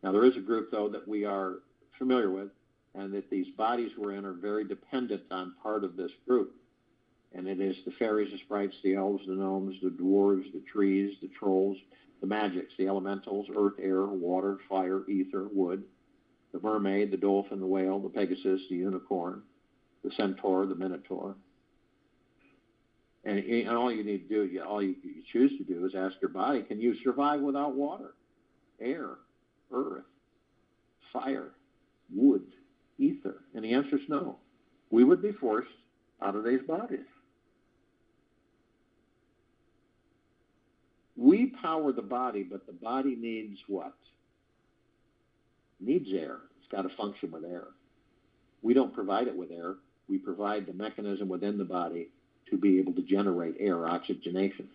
Now, there is a group, though, that we are familiar with, and that these bodies we're in are very dependent on part of this group. And it is the fairies, the sprites, the elves, the gnomes, the dwarves, the trees, the trolls, the magics, the elementals, earth, air, water, fire, ether, wood, the mermaid, the dolphin, the whale, the pegasus, the unicorn, the centaur, the minotaur. And all you need to do, all you choose to do is ask your body, can you survive without water, air, earth, fire, wood, ether? And the answer is no. We would be forced out of these bodies. We power the body, but the body needs what? Needs air. It's got to function with air. We don't provide it with air. We provide the mechanism within the body to be able to generate air, oxygenation.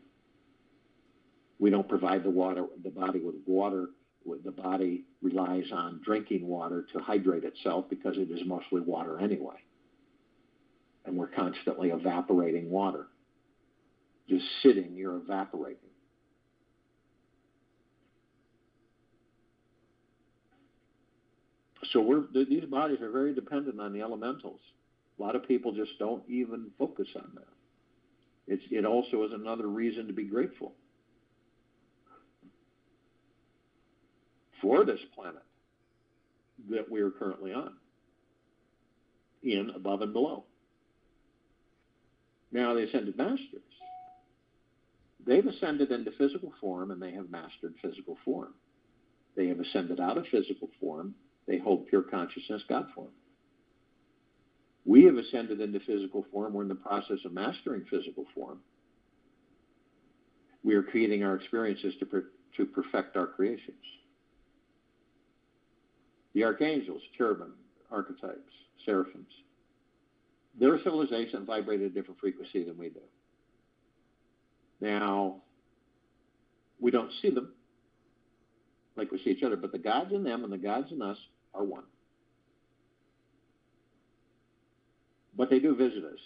We don't provide the body with water. The body relies on drinking water to hydrate itself because it is mostly water anyway. And we're constantly evaporating water. Just sitting, you're evaporating. So these bodies are very dependent on the elementals. A lot of people just don't even focus on that. It also is another reason to be grateful for this planet that we are currently on, in, above, and below. Now, the Ascended Masters, they've ascended into physical form, and they have mastered physical form. They have ascended out of physical form. They hold pure consciousness, God form. We have ascended into physical form. We're in the process of mastering physical form. We are creating our experiences to perfect our creations. The archangels, cherubim, archetypes, seraphims, their civilization vibrated at a different frequency than we do. Now, we don't see them like we see each other, but the gods in them and the gods in us are one. But they do visit us,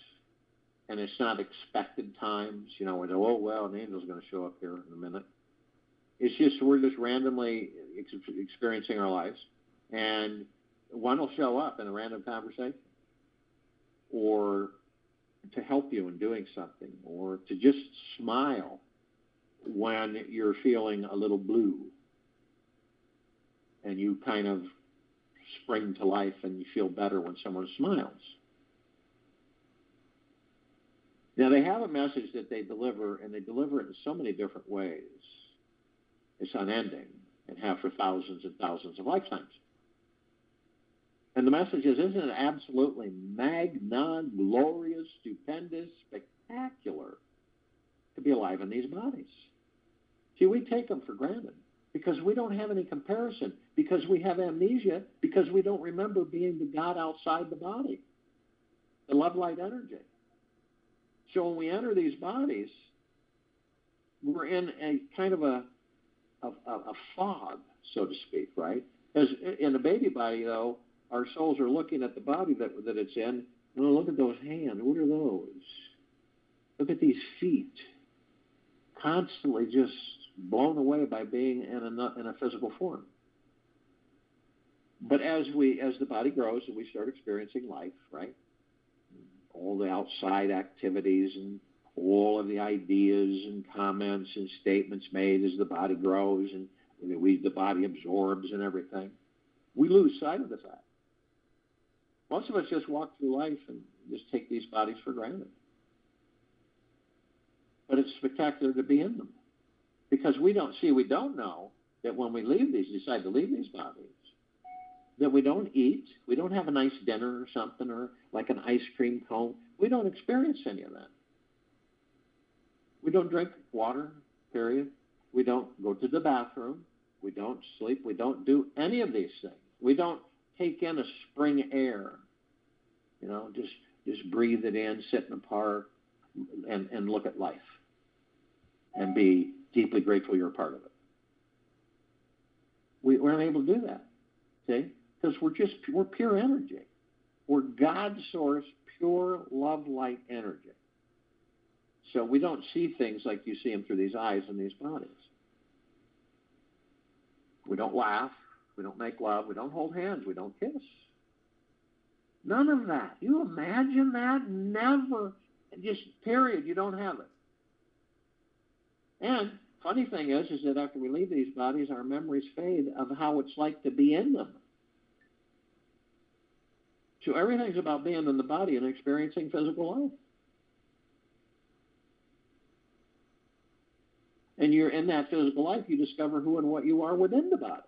and it's not expected times, where an angel's going to show up here in a minute. It's just we're just randomly experiencing our lives, and one will show up in a random conversation, or to help you in doing something, or to just smile when you're feeling a little blue, and you kind of spring to life and you feel better when someone smiles. Now, they have a message that they deliver, and they deliver it in so many different ways. It's unending and have for thousands and thousands of lifetimes. And the message is, isn't it absolutely magnon, glorious, stupendous, spectacular to be alive in these bodies? See, we take them for granted because we don't have any comparison, because we have amnesia, because we don't remember being the God outside the body, the love light energy. So when we enter these bodies, we're in a kind of a fog, so to speak, right? As in a baby body, though, our souls are looking at the body that it's in. Oh, look at those hands. What are those? Look at these feet. Constantly just blown away by being in a physical form. But as the body grows and we start experiencing life, right? All the outside activities and all of the ideas and comments and statements made as the body grows and the body absorbs and everything, we lose sight of the fact. Most of us just walk through life and just take these bodies for granted. But it's spectacular to be in them. Because we don't know that when we decide to leave these bodies, that we don't eat, we don't have a nice dinner or something, or like an ice cream cone. We don't experience any of that. We don't drink water, period. We don't go to the bathroom. We don't sleep. We don't do any of these things. We don't take in a spring air, just breathe it in, sit in the park, and look at life and be deeply grateful you're a part of it. We're unable to do that, see? Because we're pure energy. We're God source, pure love light energy. So we don't see things like you see them through these eyes and these bodies. We don't laugh. We don't make love. We don't hold hands. We don't kiss. None of that. You imagine that? Never. Just period. You don't have it. And funny thing is that after we leave these bodies, our memories fade of how it's like to be in them. So everything's about being in the body and experiencing physical life. And you're in that physical life, you discover who and what you are within the body.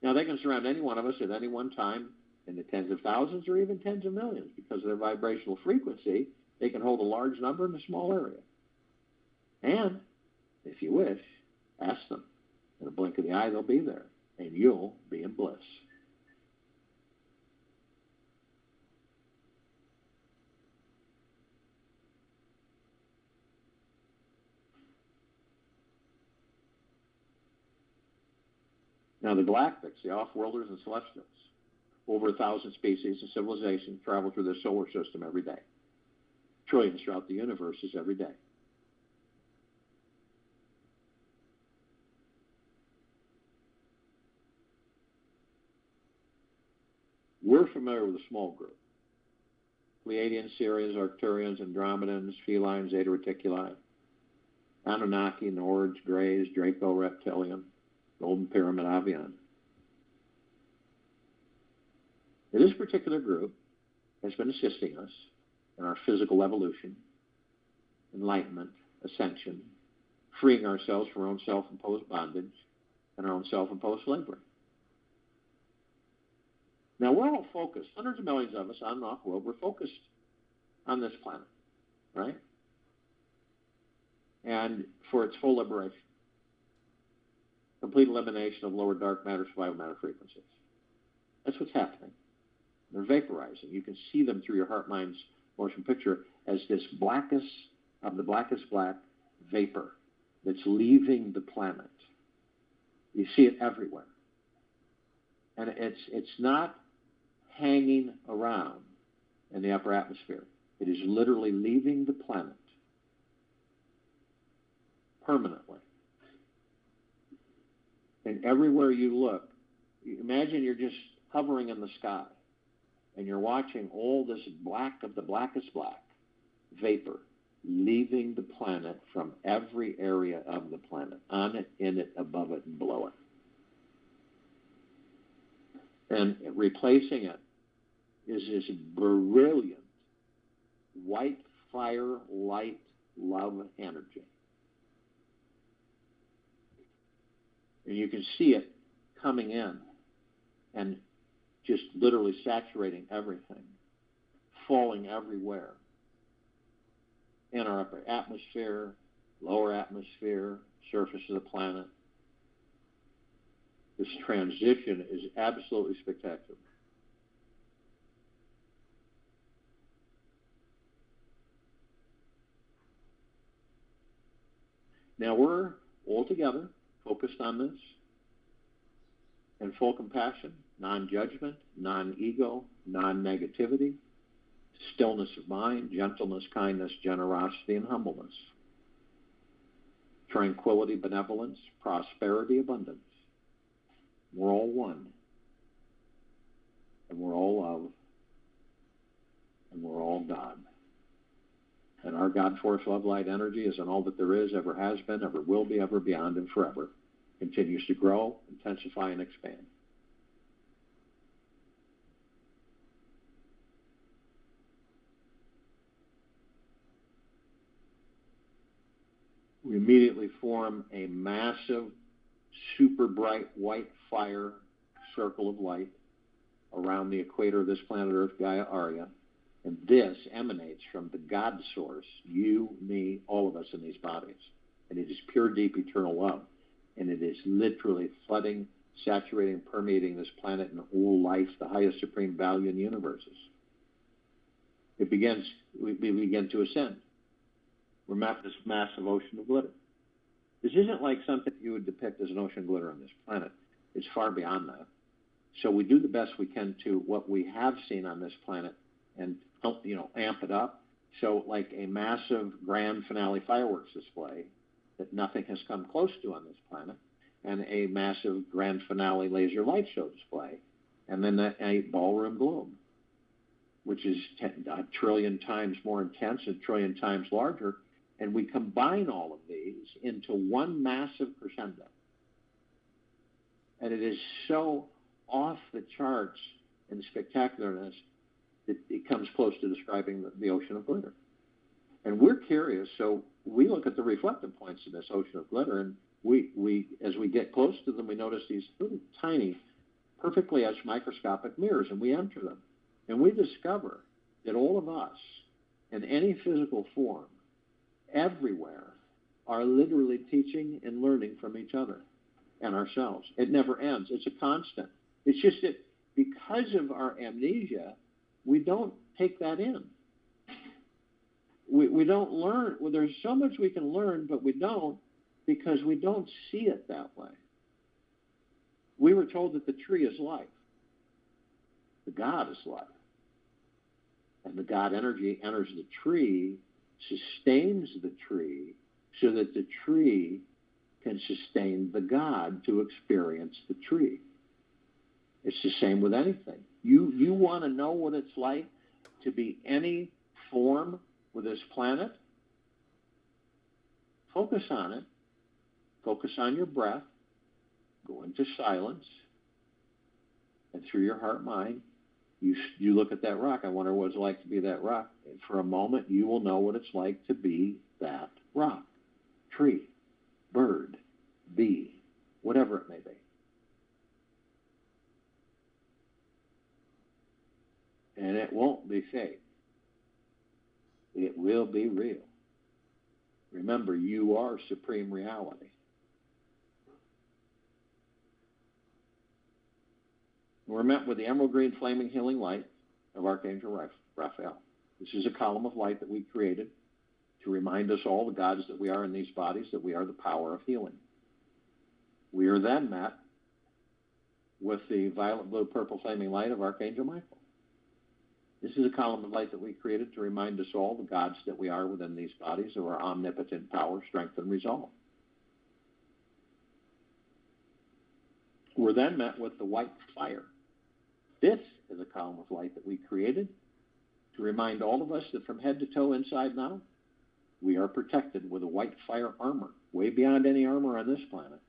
Now, they can surround any one of us at any one time in the tens of thousands or even tens of millions. Because of their vibrational frequency, they can hold a large number in a small area. And, if you wish, ask them. In a blink of the eye, they'll be there, and you'll be in bliss. Now, the galactics, the off-worlders and celestials, over 1,000 species and civilizations travel through the solar system every day. Trillions throughout the universes every day. We're familiar with a small group. Pleiadians, Sirians, Arcturians, Andromedans, Felines, Zeta Reticuli, Anunnaki, Nords, Greys, Draco, Reptilian, Golden Pyramid, Avian. This particular group has been assisting us in our physical evolution, enlightenment, ascension, freeing ourselves from our own self-imposed bondage and our own self-imposed slavery. Now, we're all focused, hundreds of millions of us on and off world, we're focused on this planet, right? And for its full liberation. Complete elimination of lower dark matter, survival matter frequencies. That's what's happening. They're vaporizing. You can see them through your heart-mind's motion picture as this blackest of the blackest black vapor that's leaving the planet. You see it everywhere. And it's not hanging around in the upper atmosphere. It is literally leaving the planet permanently. And everywhere you look, imagine you're just hovering in the sky and you're watching all this black of the blackest black vapor leaving the planet from every area of the planet, on it, in it, above it, and below it. And replacing it is this brilliant white fire, light, love energy. And you can see it coming in and just literally saturating everything, falling everywhere. In our upper atmosphere, lower atmosphere, surface of the planet. This transition is absolutely spectacular. Now we're all together, focused on this, in full compassion, non-judgment, non-ego, non-negativity, stillness of mind, gentleness, kindness, generosity, and humbleness, tranquility, benevolence, prosperity, abundance. We're all one, and we're all love, and we're all God. And our God force, love, light, energy is in all that there is, ever has been, ever will be, ever beyond, and forever. Continues to grow, intensify, and expand. We immediately form a massive, super bright white fire circle of light around the equator of this planet Earth, Gaia Arya. And this emanates from the God source, you, me, all of us in these bodies. And it is pure, deep, eternal love. And it is literally flooding, saturating, permeating this planet and all life, the highest supreme value in the universes. We begin to ascend. We're mapping this massive ocean of glitter. This isn't like something you would depict as an ocean of glitter on this planet. It's far beyond that. So we do the best we can to what we have seen on this planet and amp it up. So like a massive grand finale fireworks display that nothing has come close to on this planet, and a massive grand finale laser light show display, and then a ballroom globe, which is a trillion times more intense, a trillion times larger, and we combine all of these into one massive crescendo. And it is so off the charts in spectacularness that it comes close to describing the ocean of glitter. And we're curious, so we look at the reflective points of this ocean of glitter, and we as we get close to them, we notice these little tiny perfectly etched microscopic mirrors, and we enter them. And we discover that all of us, in any physical form, everywhere, are literally teaching and learning from each other and ourselves. It never ends. It's a constant. It's just that because of our amnesia, we don't take that in. We don't learn. Well, there's so much we can learn, but we don't because we don't see it that way. We were told that the tree is life. The God is life. And the God energy enters the tree, sustains the tree, so that the tree can sustain the God to experience the tree. It's the same with anything. You want to know what it's like to be any form with this planet? Focus on it. Focus on your breath. Go into silence. And through your heart-mind, you look at that rock. I wonder what it's like to be that rock. And for a moment, you will know what it's like to be that rock. Tree, bird, bee, whatever it may be. And it won't be fake. It will be real. Remember, you are supreme reality. We're met with the emerald green flaming healing light of Archangel Raphael. This is a column of light that we created to remind us all, the gods that we are in these bodies, that we are the power of healing. We are then met with the violet, blue, purple flaming light of Archangel Michael. This is a column of light that we created to remind us all, the gods that we are within these bodies, of our omnipotent power, strength, and resolve. We're then met with the white fire. This is a column of light that we created to remind all of us that from head to toe, inside and out, we are protected with a white fire armor, way beyond any armor on this planet.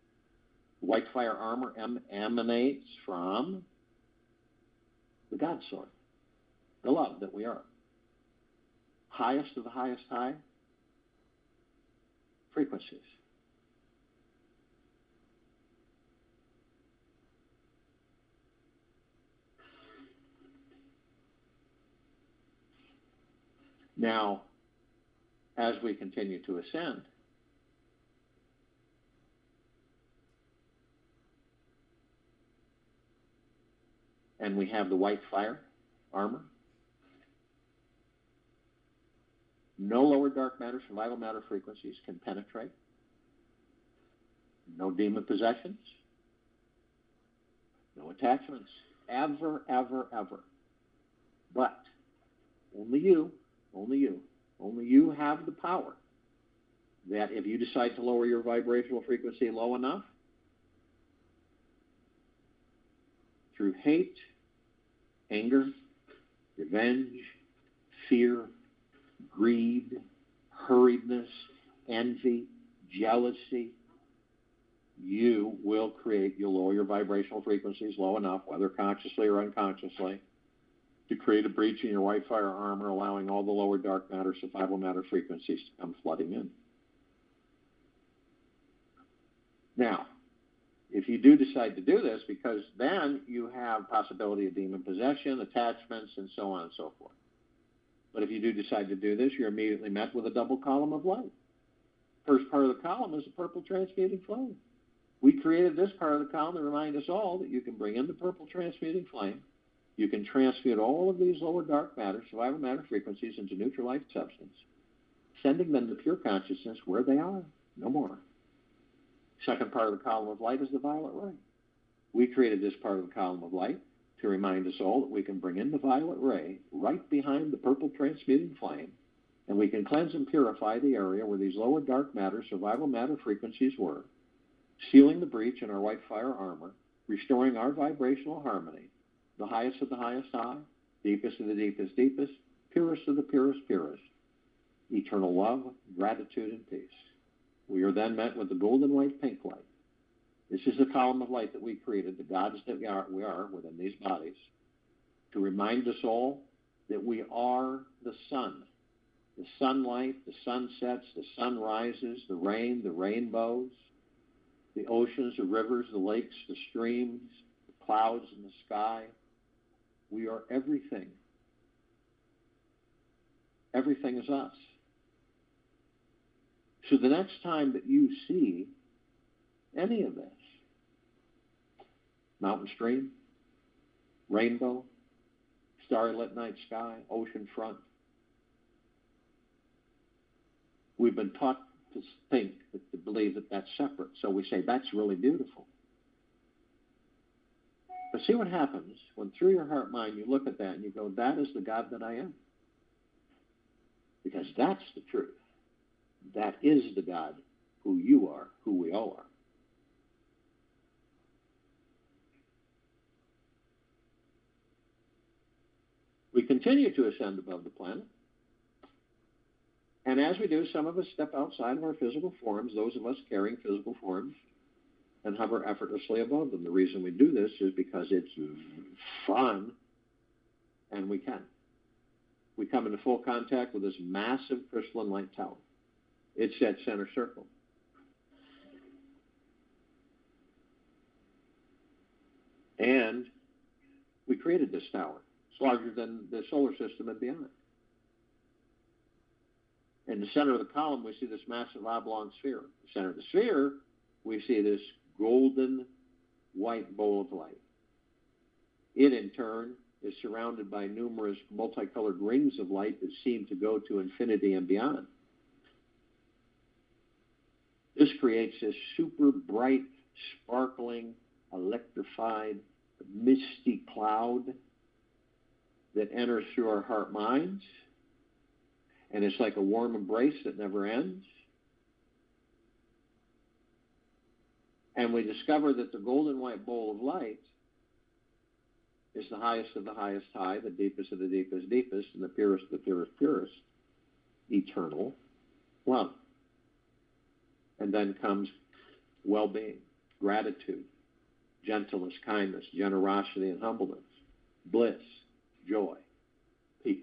White fire armor emanates from the God Sword, the love that we are. Highest of the highest high frequencies. Now, as we continue to ascend, and we have the white fire armor, no lower dark matter, survival matter frequencies can penetrate. No demon possessions. No attachments. Ever, ever, ever. But only you have the power that if you decide to lower your vibrational frequency low enough, through hate, anger, revenge, fear, greed, hurriedness, envy, jealousy, you'll lower your vibrational frequencies low enough, whether consciously or unconsciously, to create a breach in your white fire armor, allowing all the lower dark matter, survival matter frequencies to come flooding in. Now, if you do decide to do this, because then you have possibility of demon possession, attachments, and so on and so forth. But if you do decide to do this, you're immediately met with a double column of light. First part of the column is a purple transmuting flame. We created this part of the column to remind us all that you can bring in the purple transmuting flame. You can transmute all of these lower dark matter, survival matter frequencies into neutral light substance, sending them to pure consciousness where they are, no more. Second part of the column of light is the violet ray. We created this part of the column of light to remind us all that we can bring in the violet ray right behind the purple transmuting flame, and we can cleanse and purify the area where these lower dark matter, survival matter frequencies were, sealing the breach in our white fire armor, restoring our vibrational harmony, the highest of the highest high, deepest of the deepest deepest, purest of the purest purest, eternal love, gratitude, and peace. We are then met with the golden white pink light. This is the column of light that we created, the gods that we are within these bodies, to remind us all that we are the sun. The sunlight, the sunsets, the sunrises, the rain, the rainbows, the oceans, the rivers, the lakes, the streams, the clouds in the sky. We are everything. Everything is us. So the next time that you see any of this, mountain stream, rainbow, starry-lit night sky, ocean front, we've been taught to think, to believe that that's separate. So we say, that's really beautiful. But see what happens when through your heart mind you look at that and you go, that is the God that I am. Because that's the truth. That is the God who you are, who we all are. We continue to ascend above the planet. And as we do, some of us step outside of our physical forms, those of us carrying physical forms, and hover effortlessly above them. The reason we do this is because it's fun, and we can. We come into full contact with this massive crystalline light tower. It's at center circle. And we created this tower. It's larger than the solar system and beyond. In the center of the column, we see this massive oblong sphere. In the center of the sphere, we see this golden white bowl of light. It, in turn, is surrounded by numerous multicolored rings of light that seem to go to infinity and beyond. This creates this super bright, sparkling, electrified, misty cloud that enters through our heart minds. And it's like a warm embrace that never ends. And we discover that the golden white bowl of light is the highest of the highest high, the deepest of the deepest deepest, and the purest of the purest purest, eternal love. And then comes well-being, gratitude, gentleness, kindness, generosity, and humbleness, bliss, joy, peace,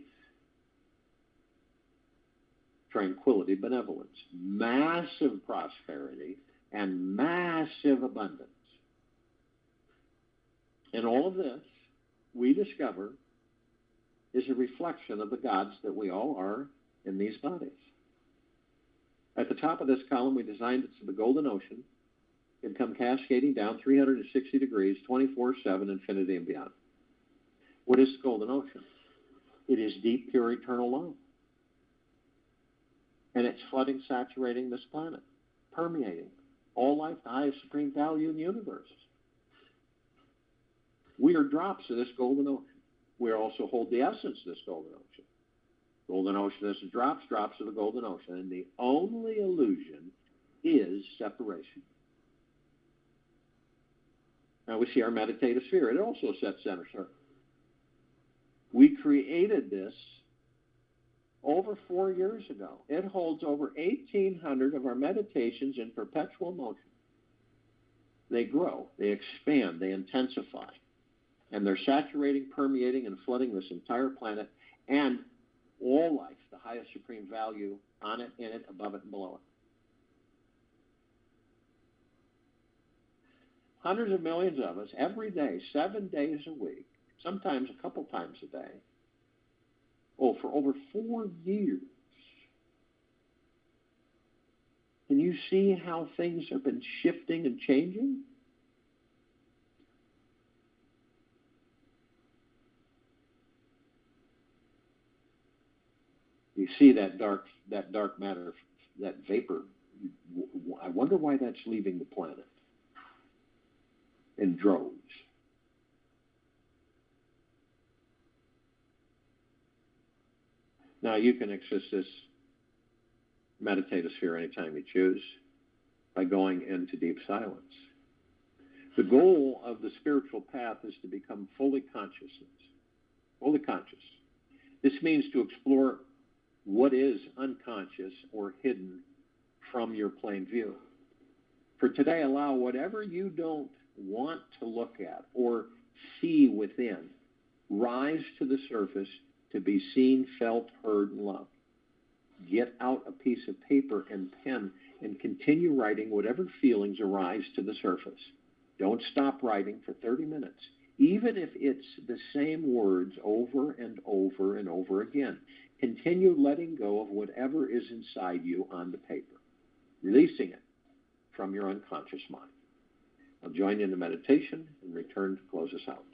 tranquility, benevolence, massive prosperity, and massive abundance. And all of this, we discover, is a reflection of the gods that we all are in these bodies. At the top of this column, we designed it so the golden ocean can come cascading down 360 degrees, 24/7, infinity and beyond. What is the golden ocean? It is deep, pure, eternal love. And it's flooding, saturating this planet, permeating all life, the highest supreme value in the universe. We are drops of this golden ocean. We also hold the essence of this golden ocean. Golden ocean is drops of the golden ocean. And the only illusion is separation. Now we see our meditative sphere. It also sets center circle. We created this over 4 years ago. It holds over 1,800 of our meditations in perpetual motion. They grow, they expand, they intensify. And they're saturating, permeating, and flooding this entire planet and all life, the highest supreme value on it, in it, above it, and below it. Hundreds of millions of us every day, 7 days a week, sometimes a couple times a day, for over 4 years. Can you see how things have been shifting and changing? You see that dark matter, that vapor. I wonder why that's leaving the planet in droves. Now, you can access this meditative sphere anytime you choose by going into deep silence. The goal of the spiritual path is to become fully conscious. This means to explore what is unconscious or hidden from your plain view. For today, allow whatever you don't want to look at or see within rise to the surface to be seen, felt, heard, and loved. Get out a piece of paper and pen and continue writing whatever feelings arise to the surface. Don't stop writing for 30 minutes, even if it's the same words over and over and over again. Continue letting go of whatever is inside you on the paper, releasing it from your unconscious mind. I'll join you in the meditation and return to close us out.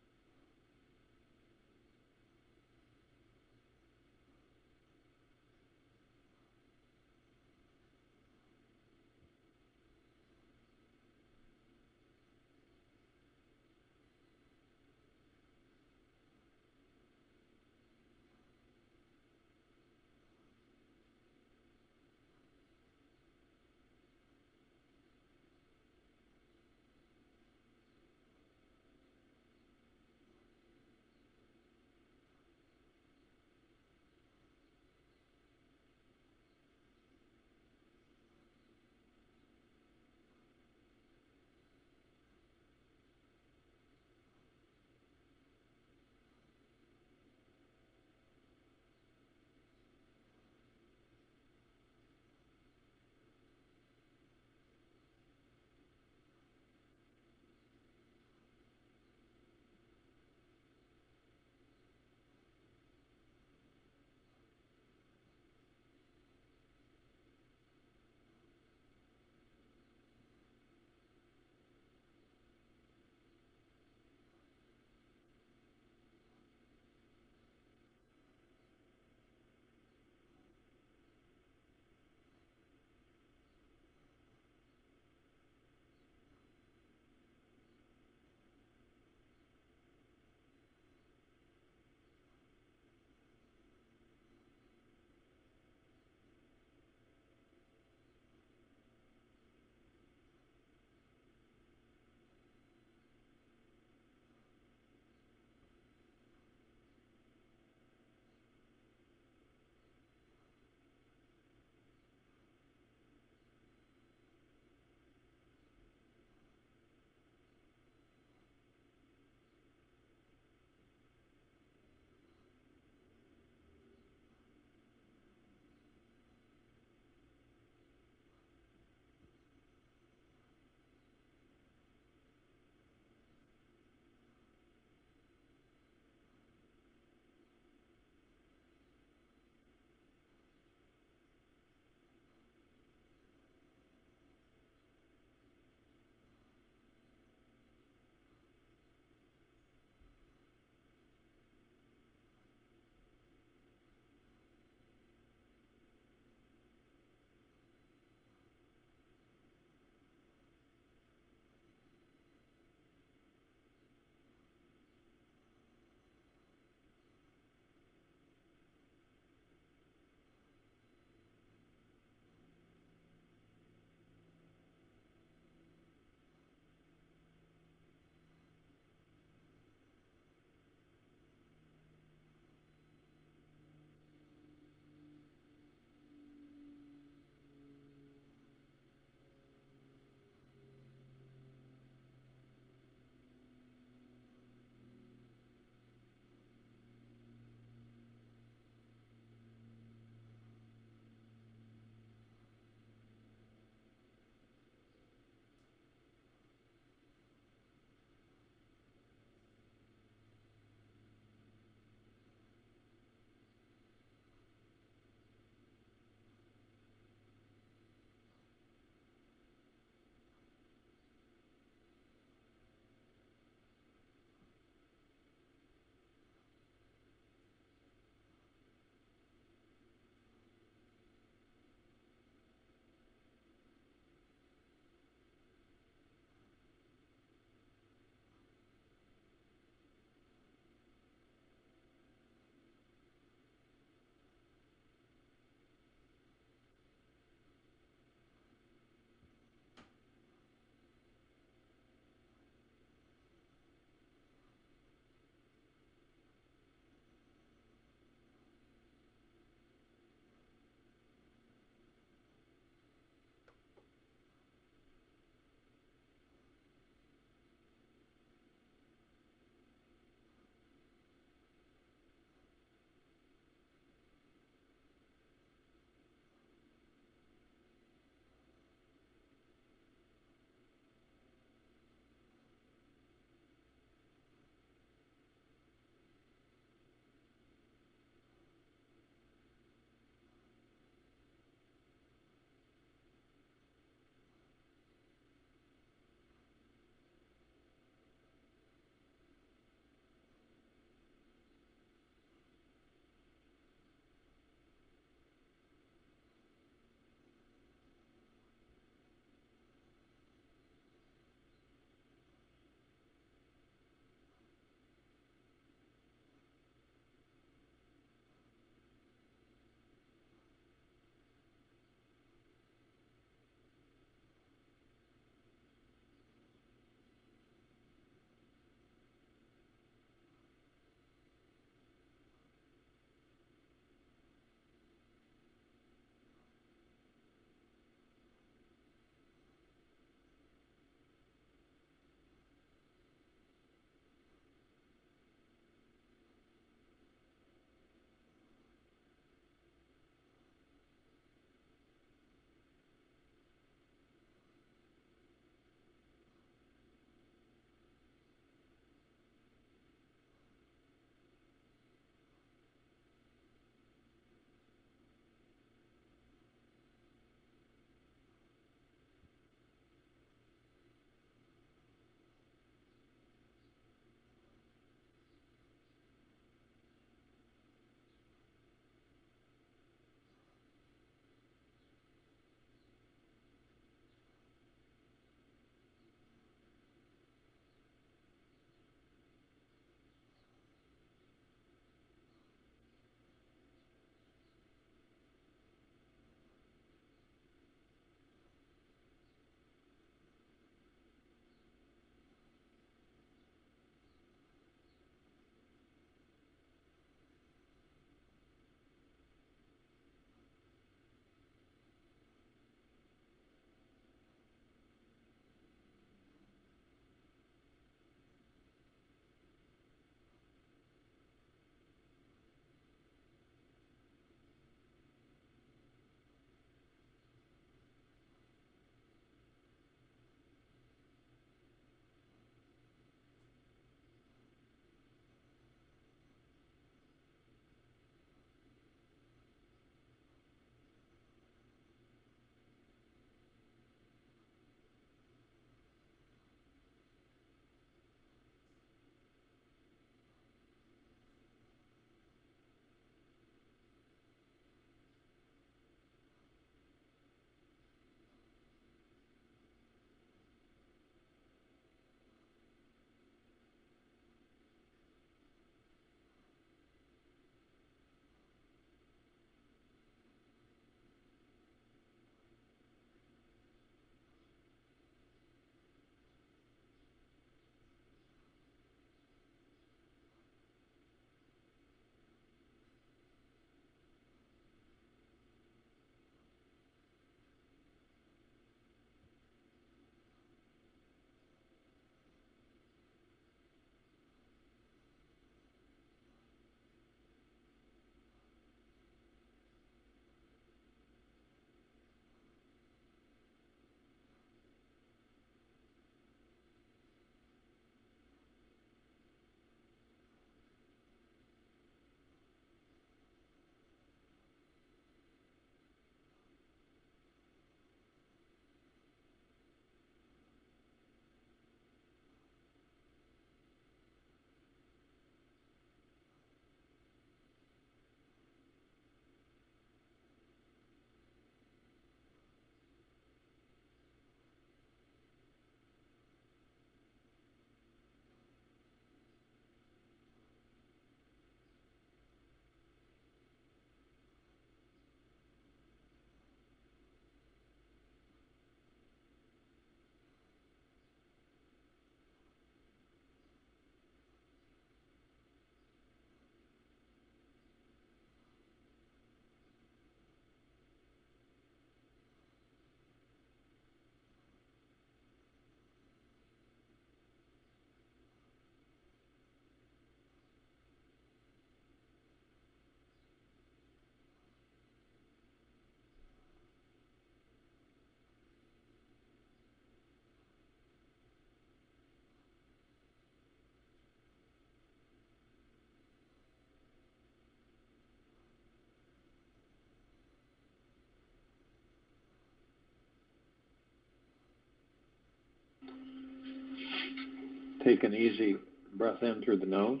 Take an easy breath in through the nose.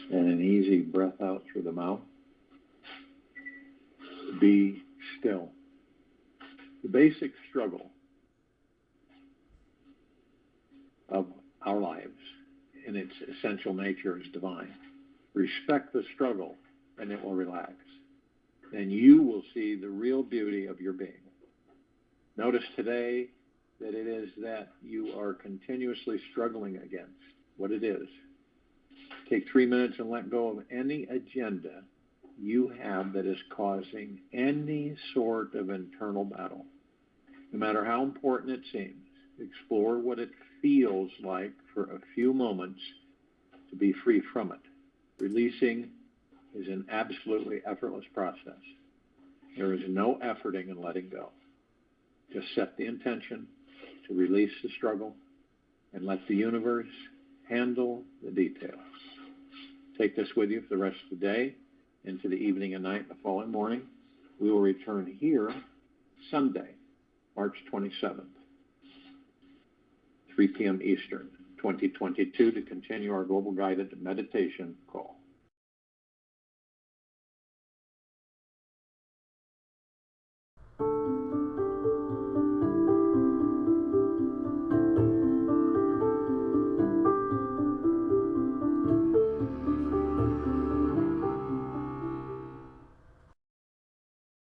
And an easy breath out through the mouth. Be still. The basic struggle of our lives in its essential nature is divine. Respect the struggle and it will relax. And you will see the real beauty of your being. Notice today that it is that you are continuously struggling against, what it is. Take 3 minutes and let go of any agenda you have that is causing any sort of internal battle. No matter how important it seems, explore what it feels like for a few moments to be free from it. Releasing is an absolutely effortless process. There is no efforting in letting go. Just set the intention to release the struggle and let the universe handle the details. Take this with you for the rest of the day, into the evening and night the following morning. We will return here Sunday, March 27th, 3 p.m. Eastern, 2022, to continue our global guided meditation call.